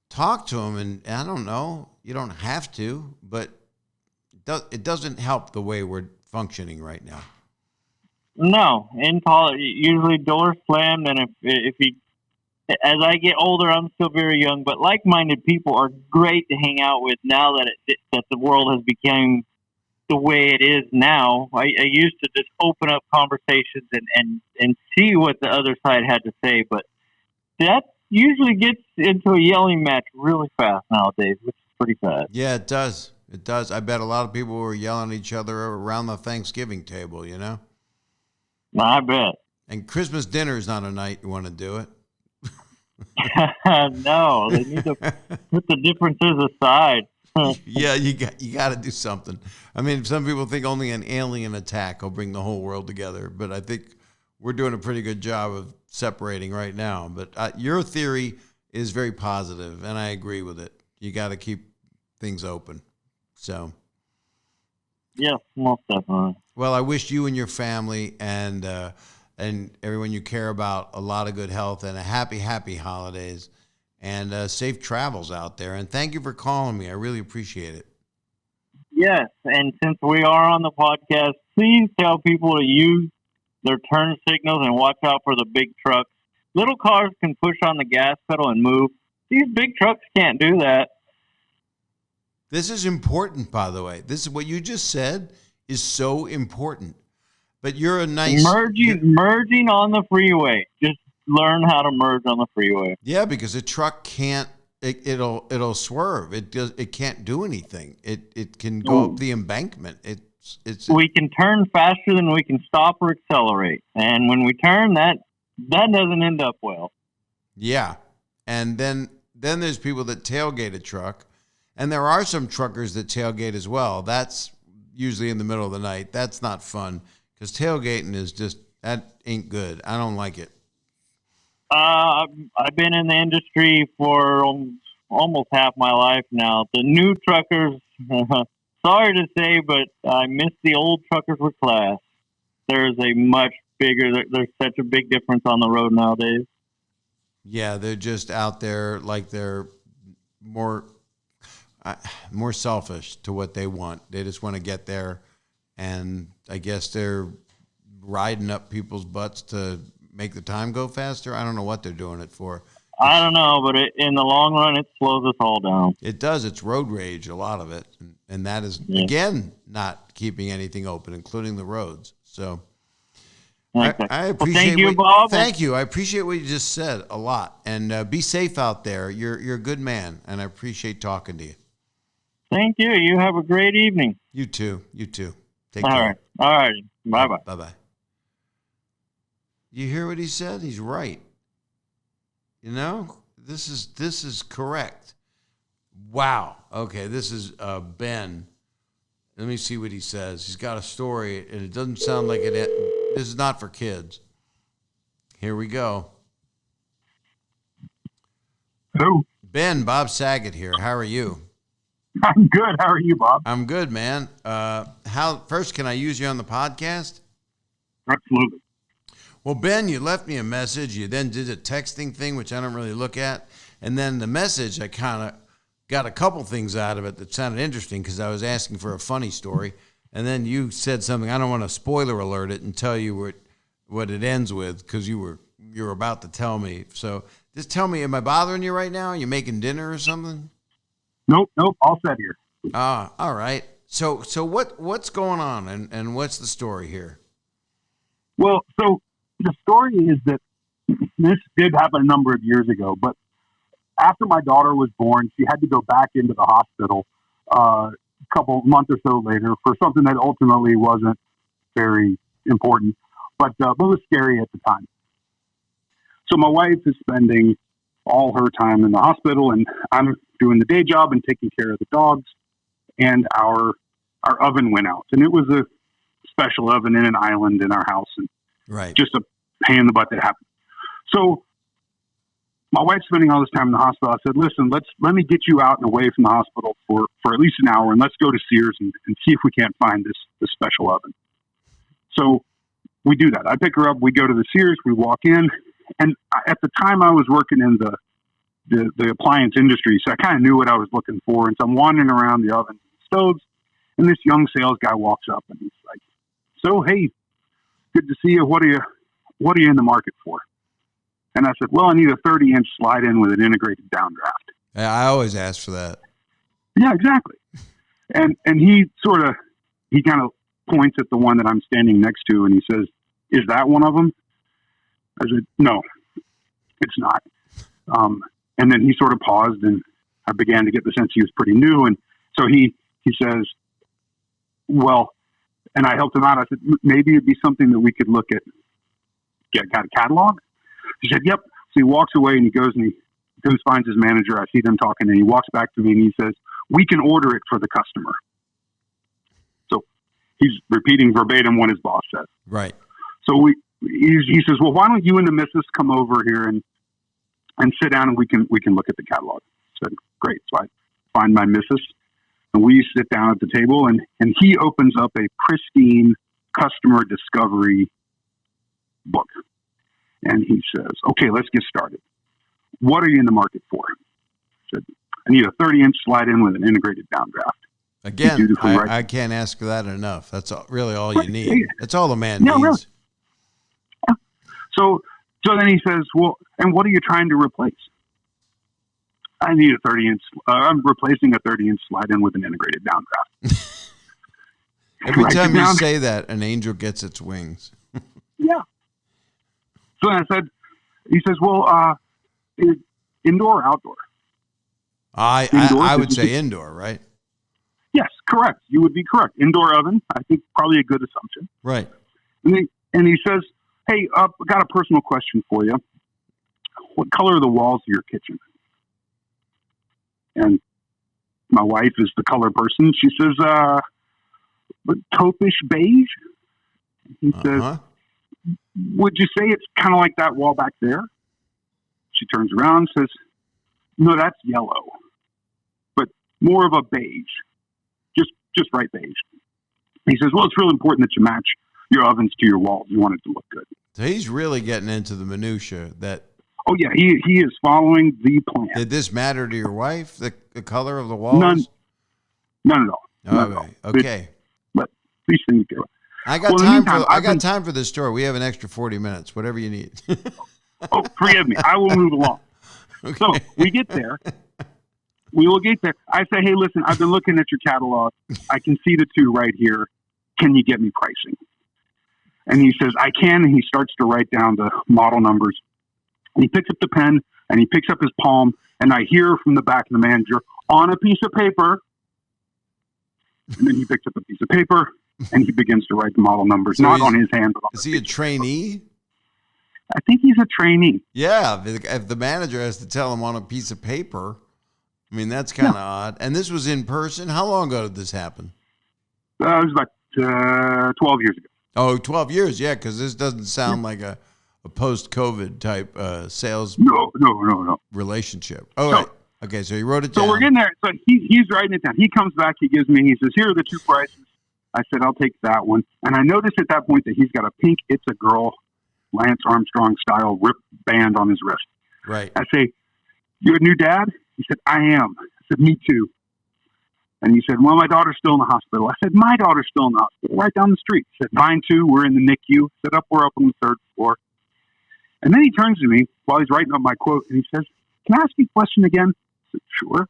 talk to them. And I don't know, you don't have to, but it doesn't help the way we're functioning right now. No, usually doors slammed, and if you, as I get older, I'm still very young, but like-minded people are great to hang out with now that that the world has become the way it is now. I used to just open up conversations and see what the other side had to say, but that usually gets into a yelling match really fast nowadays, which is pretty fast. Yeah, it does. It does. I bet a lot of people were yelling at each other around the Thanksgiving table, you know? I bet. And Christmas dinner is not a night you want to do it. No, they need to put the differences aside. Yeah, you got to do something. I mean, some people think only an alien attack will bring the whole world together, but I think we're doing a pretty good job of separating right now. But your theory is very positive, and I agree with it. You got to keep things open. So, yes, most definitely. Well, I wish you and your family and everyone you care about a lot of good health and a happy holidays and safe travels out there. And thank you for calling me. I really appreciate it. Yes, and since we are on the podcast, please tell people to use their turn signals and watch out for the big trucks. Little cars can push on the gas pedal and move. These big trucks can't do that. This is important, by the way. This is what you just said is so important. But you're a nice merging on the freeway. Just learn how to merge on the freeway. Yeah, because a truck can't. It'll swerve. It can't do anything. It can go up the embankment. We can turn faster than we can stop or accelerate, and when we turn, that doesn't end up well. Yeah, and then there's people that tailgate a truck, and there are some truckers that tailgate as well. That's usually in the middle of the night. That's not fun because tailgating is that ain't good. I don't like it. I've been in the industry for almost half my life now. The new truckers, sorry to say, but I miss the old truckers with class. There's there's such a big difference on the road nowadays. Yeah, they're just out there like they're more selfish to what they want. They just want to get there, and I guess they're riding up people's butts to make the time go faster. I don't know what they're doing it for. I don't know, but in the long run, it slows us all down. It does. It's road rage, a lot of it. And that is, again, not keeping anything open, including the roads. So okay. I appreciate thank you, Bob. Thank you. I appreciate what you just said a lot. And be safe out there. You're a good man, and I appreciate talking to you. Thank you. You have a great evening. You too. Take care. All right. Bye-bye. Bye-bye. You hear what he said? He's right. You know, this is correct. Wow. Okay, this is Ben. Let me see what he says. He's got a story, and it doesn't sound like it. This is not for kids. Here we go. Who? Ben, Bob Saget here. How are you? I'm good. How are you, Bob? I'm good, man. First, can I use you on the podcast? Absolutely. Well, Ben, you left me a message. You then did a texting thing, which I don't really look at. And then the message, I kind of got a couple things out of it that sounded interesting because I was asking for a funny story. And then you said something. I don't want to spoiler alert it and tell you what it ends with because you were about to tell me. So just tell me, am I bothering you right now? Are you making dinner or something? Nope. All set here. All right. So what's going on and what's the story here? Well, so the story is that this did happen a number of years ago, but after my daughter was born, she had to go back into the hospital a month or so later for something that ultimately wasn't very important, but was scary at the time. So my wife is spending all her time in the hospital, and I'm doing the day job and taking care of the dogs, and our oven went out, and it was a special oven in an island in our house, and right. Just a pain in the butt that happened. So my wife's spending all this time in the hospital. I said, listen, let me get you out and away from the hospital for at least an hour, and let's go to Sears and see if we can't find this special oven. So we do that. I pick her up. We go to the Sears. We walk in. And at the time I was working in the appliance industry, so I kind of knew what I was looking for. And so I'm wandering around the ovens and stoves, and this young sales guy walks up and he's like, so, hey, good to see you. What are you in the market for? And I said, well, I need a 30-inch slide-in with an integrated downdraft. Yeah, I always ask for that. Yeah, exactly. And he kind of points at the one that I'm standing next to, and he says, is that one of them? I said, no, it's not. And then he sort of paused, and I began to get the sense he was pretty new. And so he says, well, and I helped him out. I said, maybe it'd be something that we could look at. Got a catalog? He said, yep. So he walks away and he goes finds his manager. I see them talking and he walks back to me and he says, we can order it for the customer. So he's repeating verbatim what his boss said. Right. So he says, well, why don't you and the missus come over here and sit down and we can look at the catalog. I said, great. So I find my missus and we sit down at the table and he opens up a pristine customer discovery book. And he says, okay, let's get started. What are you in the market for? I said, I need a 30-inch slide-in with an integrated downdraft. Again, I can't ask for that enough. That's really all you need. That's all the man needs. Really. So then he says, well, and what are you trying to replace? I need a 30-inch. I'm replacing a 30-inch slide-in with an integrated downdraft. Every time you say that, an angel gets its wings. Yeah. So I said, he says, well, indoor or outdoor? I would say indoor, right? Yes, correct. You would be correct. Indoor oven, I think probably a good assumption. Right. And he says, hey, I got a personal question for you. What color are the walls of your kitchen? And my wife is the color person. She says, taupish beige. He says, would you say it's kind of like that wall back there? She turns around and says, no, that's yellow, but more of a beige, just right beige. He says, well, it's real important that you match your ovens to your walls. You want it to look good. So he's really getting into the minutia that. Oh yeah, he is following the plan. Did this matter to your wife? The color of the walls? None at all. Okay. But these things go. I got time for this story. We have an extra 40 minutes. Whatever you need. Oh, forgive me. I will move along. Okay. So we get there. We will get there. I say, hey, listen, I've been looking at your catalog. I can see the two right here. Can you get me pricing? And he says, I can. And he starts to write down the model numbers. And he picks up the pen and he picks up his palm. And I hear from the back of the manager on a piece of paper. And then he picks up a piece of paper and he begins to write the model numbers, so not on his hand. But on is he a trainee? I think he's a trainee. Yeah. If the manager has to tell him on a piece of paper, I mean, that's kind of odd. And this was in person. How long ago did this happen? It was about 12 years ago. Oh, 12 years. Yeah. Cause this doesn't sound like a post-COVID type sales no relationship. Oh, right. Okay, so he wrote it down. So we're getting there. So he's writing it down. He comes back. He gives me. He says, "Here are the two prices." I said, "I'll take that one." And I noticed at that point that he's got a pink "It's a Girl" Lance Armstrong style rip band on his wrist. Right. I say, "You a new dad?" He said, "I am." I said, "Me too." And he said, "Well, my daughter's still in the hospital." I said, "My daughter's still in the hospital, right down the street." He said, "Mine too. We're in the NICU." I said, "We're up on the third floor." And then he turns to me while he's writing up my quote, and he says, "Can I ask you a question again?" I said, "Sure."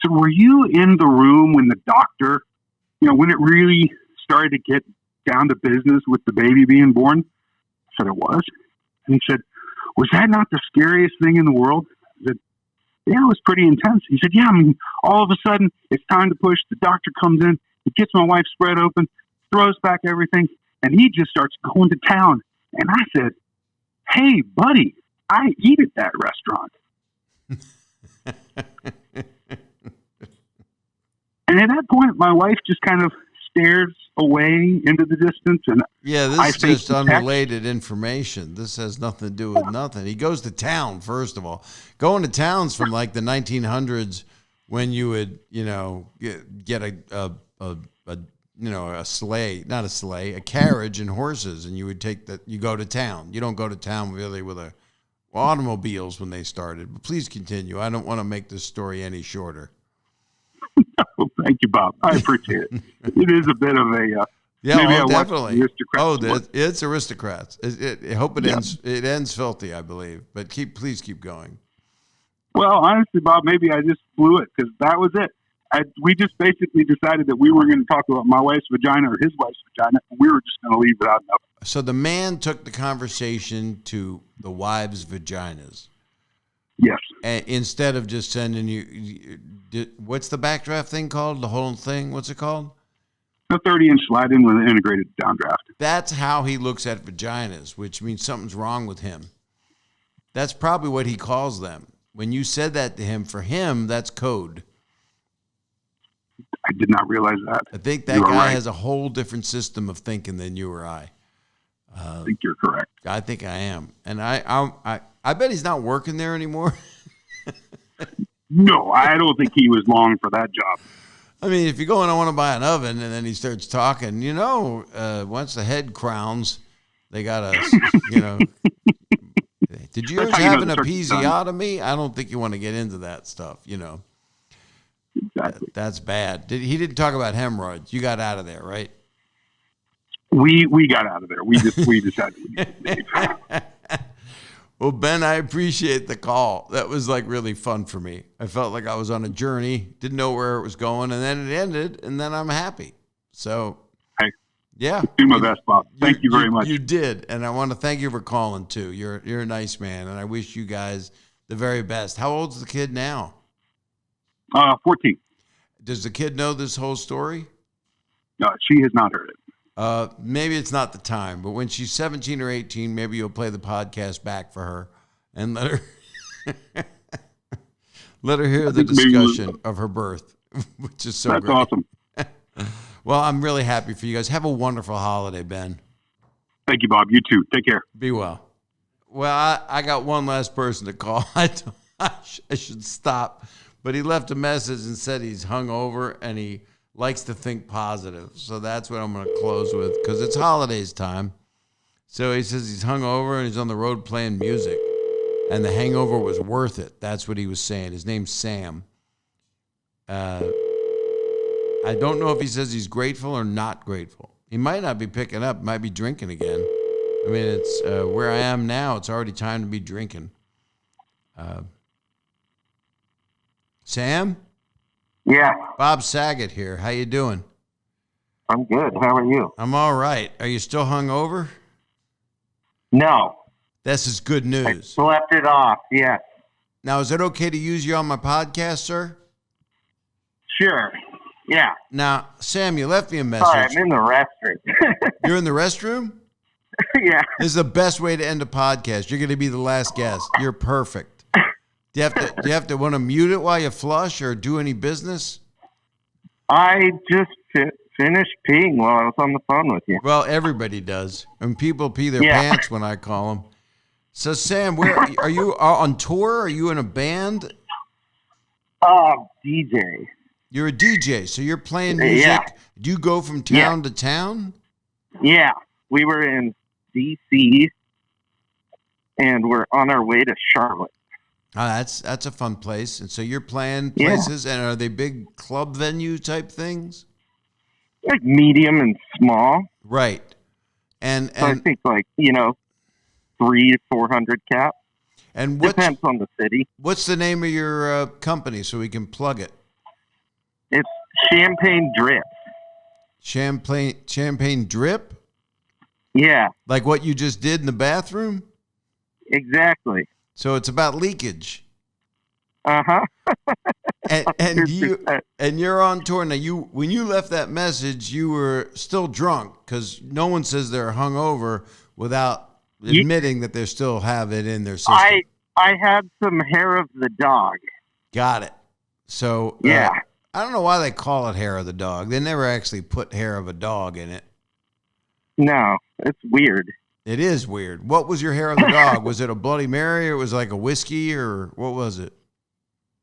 So were you in the room when the doctor, when it really started to get down to business with the baby being born? I said, "It was." And he said, "Was that not the scariest thing in the world?" I said, "Yeah, it was pretty intense." He said, "Yeah, I mean, all of a sudden it's time to push. The doctor comes in, he gets my wife spread open, throws back everything, and he just starts going to town." And I said, "Hey, buddy, I eat at that restaurant." And at that point, my wife just kind of stares away into the distance. And this is just unrelated information. This has nothing to do with nothing. He goes to town, first of all. Going to town's from like the 1900s when you would, get a sleigh, not a sleigh, a carriage and horses, and you would you go to town. You don't go to town really with automobiles when they started. But please continue. I don't want to make this story any shorter. No, thank you, Bob. I appreciate it. It is a bit of a definitely. It's aristocrats. I hope it ends. It ends filthy, I believe. But please keep going. Well, honestly, Bob, maybe I just blew it because that was it. We just basically decided that we weren't going to talk about my wife's vagina or his wife's vagina, and we were just going to leave it out. So the man took the conversation to the wives' vaginas. Yes. instead of just sending what's the backdraft thing called? The whole thing? What's it called? A 30-inch slide-in with an integrated downdraft. That's how he looks at vaginas, which means something's wrong with him. That's probably what he calls them. When you said that to him, for him, that's code. I did not realize that. I think that guy has a whole different system of thinking than you or I. I think you're correct. I think I am. And I bet he's not working there anymore. No, I don't think he was long for that job. I mean, if you go and I want to buy an oven, and then he starts talking, once the head crowns, they got to, did you ever have an episiotomy? I don't think you want to get into that stuff, Exactly. That's bad. He didn't talk about hemorrhoids. You got out of there, right? We got out of there. We just had to leave. Well, Ben, I appreciate the call. That was really fun for me. I felt like I was on a journey, didn't know where it was going, and then it ended, and then I'm happy. So, hey, yeah, do my best, Bob. Thank you very much. You did, and I want to thank you for calling too. You're a nice man, and I wish you guys the very best. How old's the kid now? 14. Does the kid know this whole story? No, she has not heard it. Maybe it's not the time, but when she's 17 or 18, maybe you'll play the podcast back for her and let her hear the discussion of her birth, which is so great. That's awesome. Well, I'm really happy for you guys. Have a wonderful holiday, Ben. Thank you, Bob. You too. Take care. Be well. Well, I got one last person to call. I should stop, but he left a message and said he's hungover and he likes to think positive. So that's what I'm going to close with because it's holidays time. So he says he's hungover and he's on the road playing music. And the hangover was worth it. That's what he was saying. His name's Sam. I don't know if he says he's grateful or not grateful. He might not be picking up, might be drinking again. I mean, it's where I am now. It's already time to be drinking. Sam? Yeah. Bob Saget here. How you doing? I'm good. How are you? I'm all right. Are you still hungover? No. This is good news. I slept it off, yes. Now, is it okay to use you on my podcast, sir? Sure. Yeah. Now, Sam, you left me a message. Sorry, I'm in the restroom. You're in the restroom? Yeah. This is the best way to end a podcast. You're going to be the last guest. You're perfect. Do you have to want to mute it while you flush or do any business? I just finished peeing while I was on the phone with you. Well, everybody does. And people pee their pants when I call them. So, Sam, where are you on tour? Are you in a band? DJ. You're a DJ, so you're playing music. Yeah. Do you go from town to town? Yeah. We were in D.C. and we're on our way to Charlotte. Oh, that's a fun place. And so you're playing places, and are they big club venue type things? Like medium and small. Right. And so I think 300 to 400 cap. And depends on the city. What's the name of your company so we can plug it? It's Champagne Drip. Champagne Drip? Yeah. Like what you just did in the bathroom? Exactly. So it's about leakage. Uh-huh. and you're on tour now. When you left that message, you were still drunk because no one says they're hungover without admitting that they still have it in their system. I had some hair of the dog. Got it. So yeah, I don't know why they call it hair of the dog. They never actually put hair of a dog in it. No, it's weird. It is weird. What was your hair of the dog? Was it a Bloody Mary or was it like a whiskey or what was it?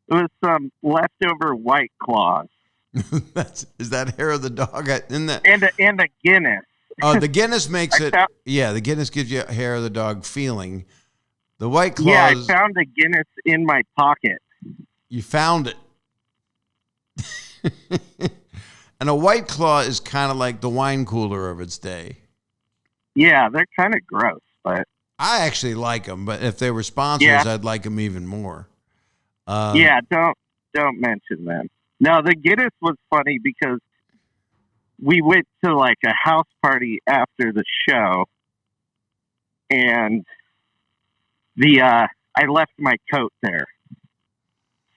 It was some leftover White Claws. Is that hair of the dog? In that and a Guinness. Oh, the Guinness makes it. Yeah, the Guinness gives you a hair of the dog feeling. The White Claws. Yeah, I found a Guinness in my pocket. You found it. And a White Claw is kind of like the wine cooler of its day. Yeah, they're kind of gross, but I actually like them. But if they were sponsors, I'd like them even more. Yeah, don't mention them. No, the Guinness was funny because we went to like a house party after the show, and I left my coat there,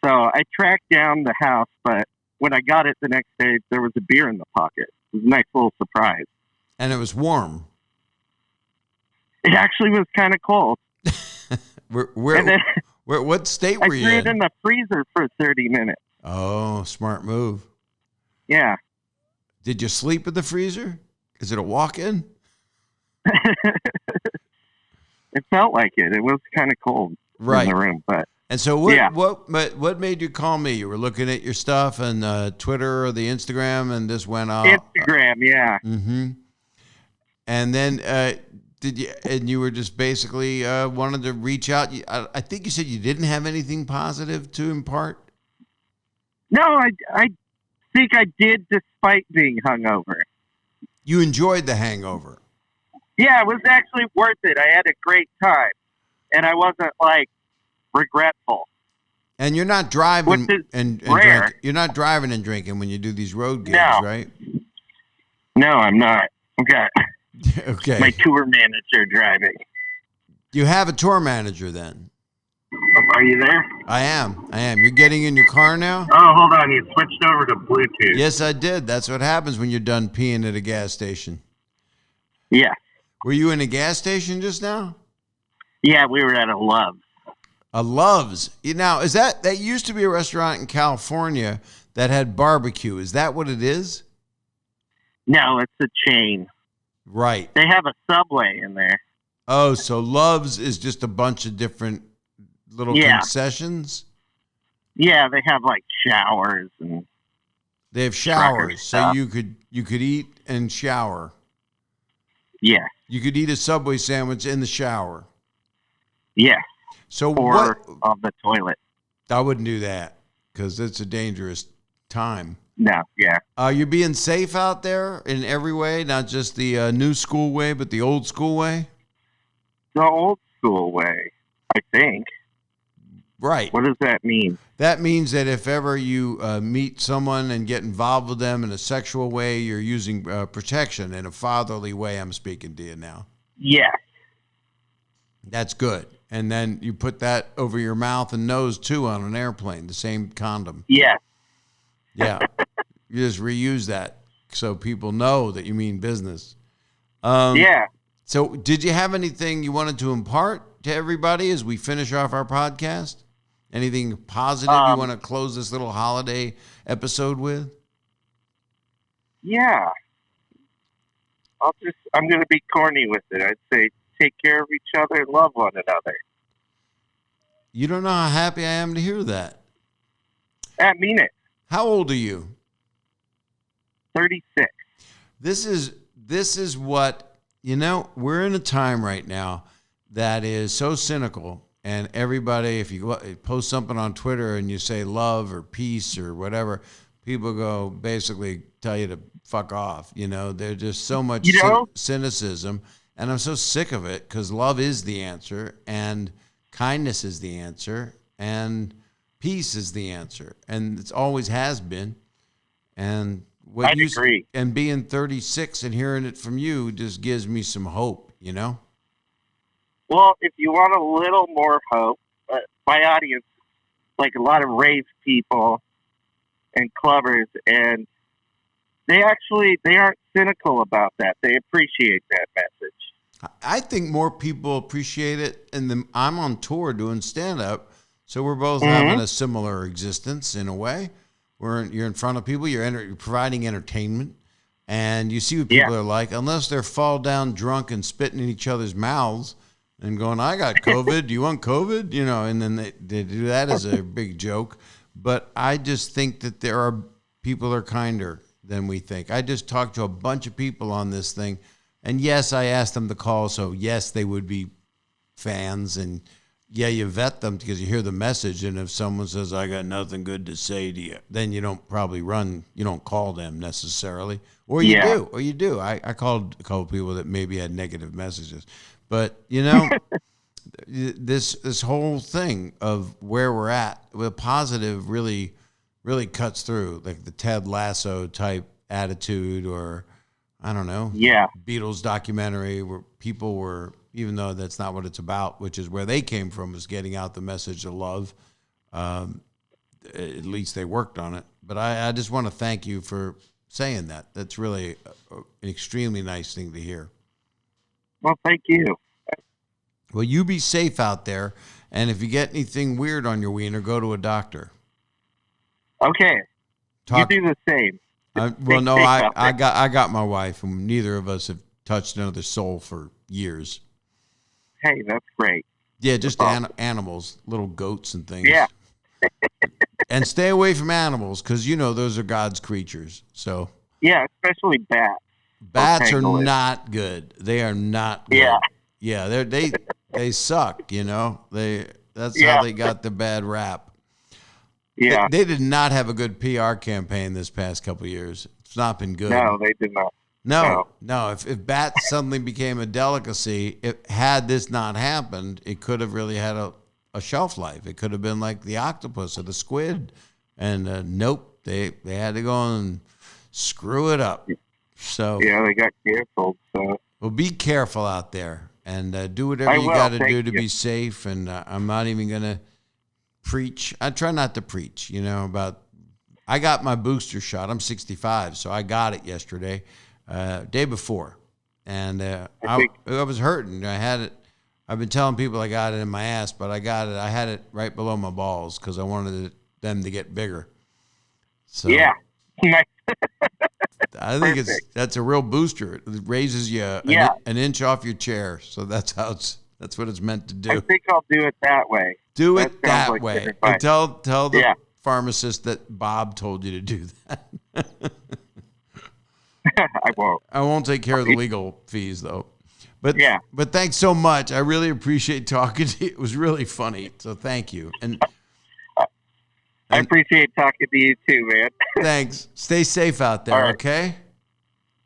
So I tracked down the house, but when I got it the next day, there was a beer in the pocket. It was a nice little surprise. And it was warm. It actually was kind of cold. What state were you I threw in? it in the freezer for 30 minutes. Oh, smart move. Yeah. Did you sleep in the freezer? Is it a walk-in? It felt like it. It was kind of cold in the room, but and so what made you call me? You were looking at your stuff and Twitter or the Instagram, and this went off. Instagram, yeah. Mm-hmm. And then you were just basically wanted to reach out. I think you said you didn't have anything positive to impart. No, I think I did, despite being hungover. You enjoyed the hangover. Yeah, it was actually worth it. I had a great time, and I wasn't regretful. And you're not driving and rare. drinking. You're not driving and drinking when you do these road gigs, right? No, I'm not. Okay. Okay. My tour manager driving. You have a tour manager then? Are you there? I am. You're getting in your car now? Oh, hold on. You switched over to Bluetooth. Yes, I did. That's what happens when you're done peeing at a gas station. Yeah. Were you in a gas station just now? Yeah, we were at a Love's. A Love's. Now, is that used to be a restaurant in California that had barbecue? Is that what it is? No, it's a chain. Right. They have a Subway in there. Oh, so Love's is just a bunch of different little concessions? Yeah, they have showers and they have showers, so you could eat and shower. Yeah. You could eat a Subway sandwich in the shower. Yeah. So or on the toilet. I wouldn't do that because it's a dangerous time. No, yeah. You're being safe out there in every way, not just the new school way, but the old school way? The old school way, I think. Right. What does that mean? That means that if ever you meet someone and get involved with them in a sexual way, you're using protection in a fatherly way. I'm speaking to you now. Yeah. That's good. And then you put that over your mouth and nose, too, on an airplane, the same condom. Yeah. Yeah. You just reuse that so people know that you mean business. Yeah. So did you have anything you wanted to impart to everybody as we finish off our podcast? Anything positive you want to close this little holiday episode with? Yeah. I'm going to be corny with it. I'd say take care of each other and love one another. You don't know how happy I am to hear that. I mean it. How old are you? 36. This is what, we're in a time right now that is so cynical. And everybody, if you post something on Twitter and you say love or peace or whatever, people go basically tell you to fuck off. There's just so much cynicism. And I'm so sick of it because love is the answer and kindness is the answer and peace is the answer. And it always has been. And I agree. And being 36 and hearing it from you just gives me some hope, Well, if you want a little more hope, my audience, like a lot of rave people and clubbers, and they aren't cynical about that. They appreciate that message. I think more people appreciate it, and I'm on tour doing stand-up, so we're both having a similar existence in a way. You're in front of people, you're providing entertainment, and you see what people are like, unless they're fall down drunk and spitting in each other's mouths and going, I got COVID, do you want COVID? And then they do that as a big joke. But I just think that there are people are kinder than we think. I just talked to a bunch of people on this thing, and yes, I asked them to call, so yes, they would be fans, and yeah, you vet them because you hear the message, and if someone says, I got nothing good to say to you, then you don't call them necessarily, or you do. I called a couple people that maybe had negative messages, but this whole thing of where we're at, the positive really cuts through, like the Ted Lasso type attitude, or I don't know, Beatles documentary where people were, even though that's not what it's about, which is where they came from, is getting out the message of love. at least they worked on it. But I just want to thank you for saying that. That's really an extremely nice thing to hear. Well, thank you. Well, you be safe out there. And if you get anything weird on your wiener, go to a doctor. Okay. You do the same. Well, no, I got my wife, and neither of us have touched another soul for years. Hey, that's great. Yeah, just animals, little goats and things. Yeah. And stay away from animals because, those are God's creatures. So yeah, especially bats. Bats are not good. They are not good. Yeah. Yeah, they suck, That's how they got the bad rap. Yeah. They did not have a good PR campaign this past couple of years. It's not been good. No, they did not. No. If bats suddenly became a delicacy, had this not happened, it could have really had a shelf life. It could have been like the octopus or the squid. And nope, they had to go and screw it up. So yeah, they got canceled. So well, be careful out there and do whatever you got to do to be safe. And I'm not even gonna preach. I try not to preach. About. I got my booster shot. I'm 65, so I got it yesterday, day before, and I was hurting. I had it. I've been telling people I got it in my ass, but I got it. I had it right below my balls because I wanted them to get bigger. So yeah, nice. I think that's a real booster. It raises you an inch off your chair. So that's what it's meant to do. I think I'll do it that way. Do it that way. And tell the pharmacist that Bob told you to do that. I won't. I won't take care of the legal fees though. But thanks so much. I really appreciate talking to you. It was really funny. So thank you. And I appreciate talking to you too, man. Thanks. Stay safe out there, okay?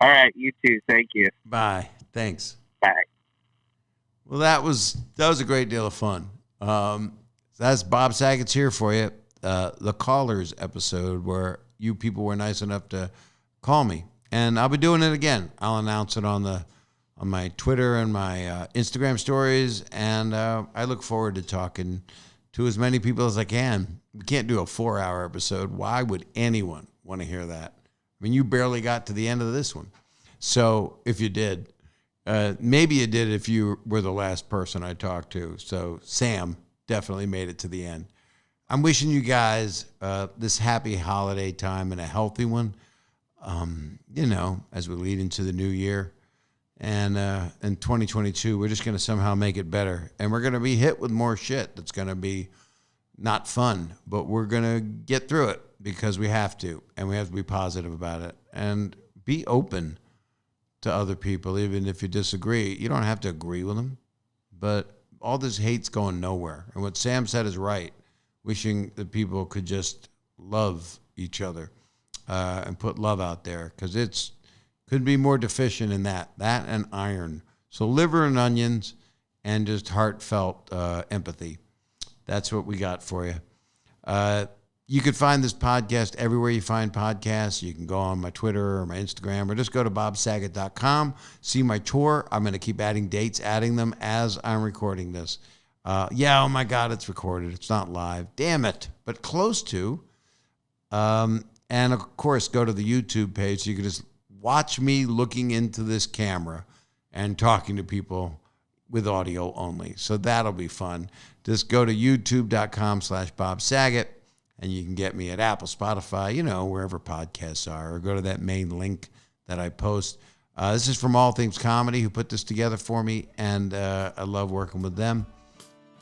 All right, you too. Thank you. Bye. Thanks. Bye. Well, that was a great deal of fun. That's Bob Sagets Here For You, the callers episode where you people were nice enough to call me, and I'll be doing it again. I'll announce it on my Twitter and my Instagram stories, and I look forward to talking to as many people as I can. We can't do a 4-hour episode. Why would anyone want to hear that? I mean, you barely got to the end of this one. So if you did, maybe you did if you were the last person I talked to. So Sam definitely made it to the end. I'm wishing you guys this happy holiday time and a healthy one, as we lead into the new year. And in 2022, we're just going to somehow make it better. And we're going to be hit with more shit that's going to be not fun, but we're going to get through it because we have to. And we have to be positive about it. And be open to other people, even if you disagree. You don't have to agree with them. But all this hate's going nowhere. And what Sam said is right. Wishing that people could just love each other and put love out there because it's could be more deficient in that and iron. So liver and onions and just heartfelt empathy. That's what we got for you. You can find this podcast everywhere you find podcasts. You can go on my Twitter or my Instagram or just go to bobsaget.com. See my tour. I'm going to keep adding dates, adding them as I'm recording this. Oh my God, it's recorded. It's not live. Damn it. But close to. And of course, go to the YouTube page so you can just watch me looking into this camera and talking to people with audio only. So that'll be fun. Just go to youtube.com/Bob Saget and you can get me at Apple, Spotify, wherever podcasts are, or go to that main link that I post. This is from All Things Comedy, who put this together for me, and I love working with them.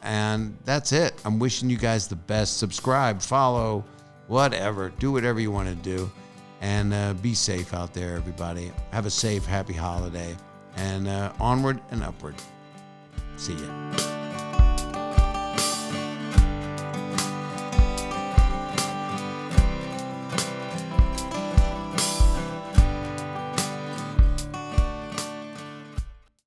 And that's it. I'm wishing you guys the best. Subscribe, follow, whatever. Do whatever you want to do. And be safe out there, everybody. Have a safe, happy holiday. And onward and upward. See ya.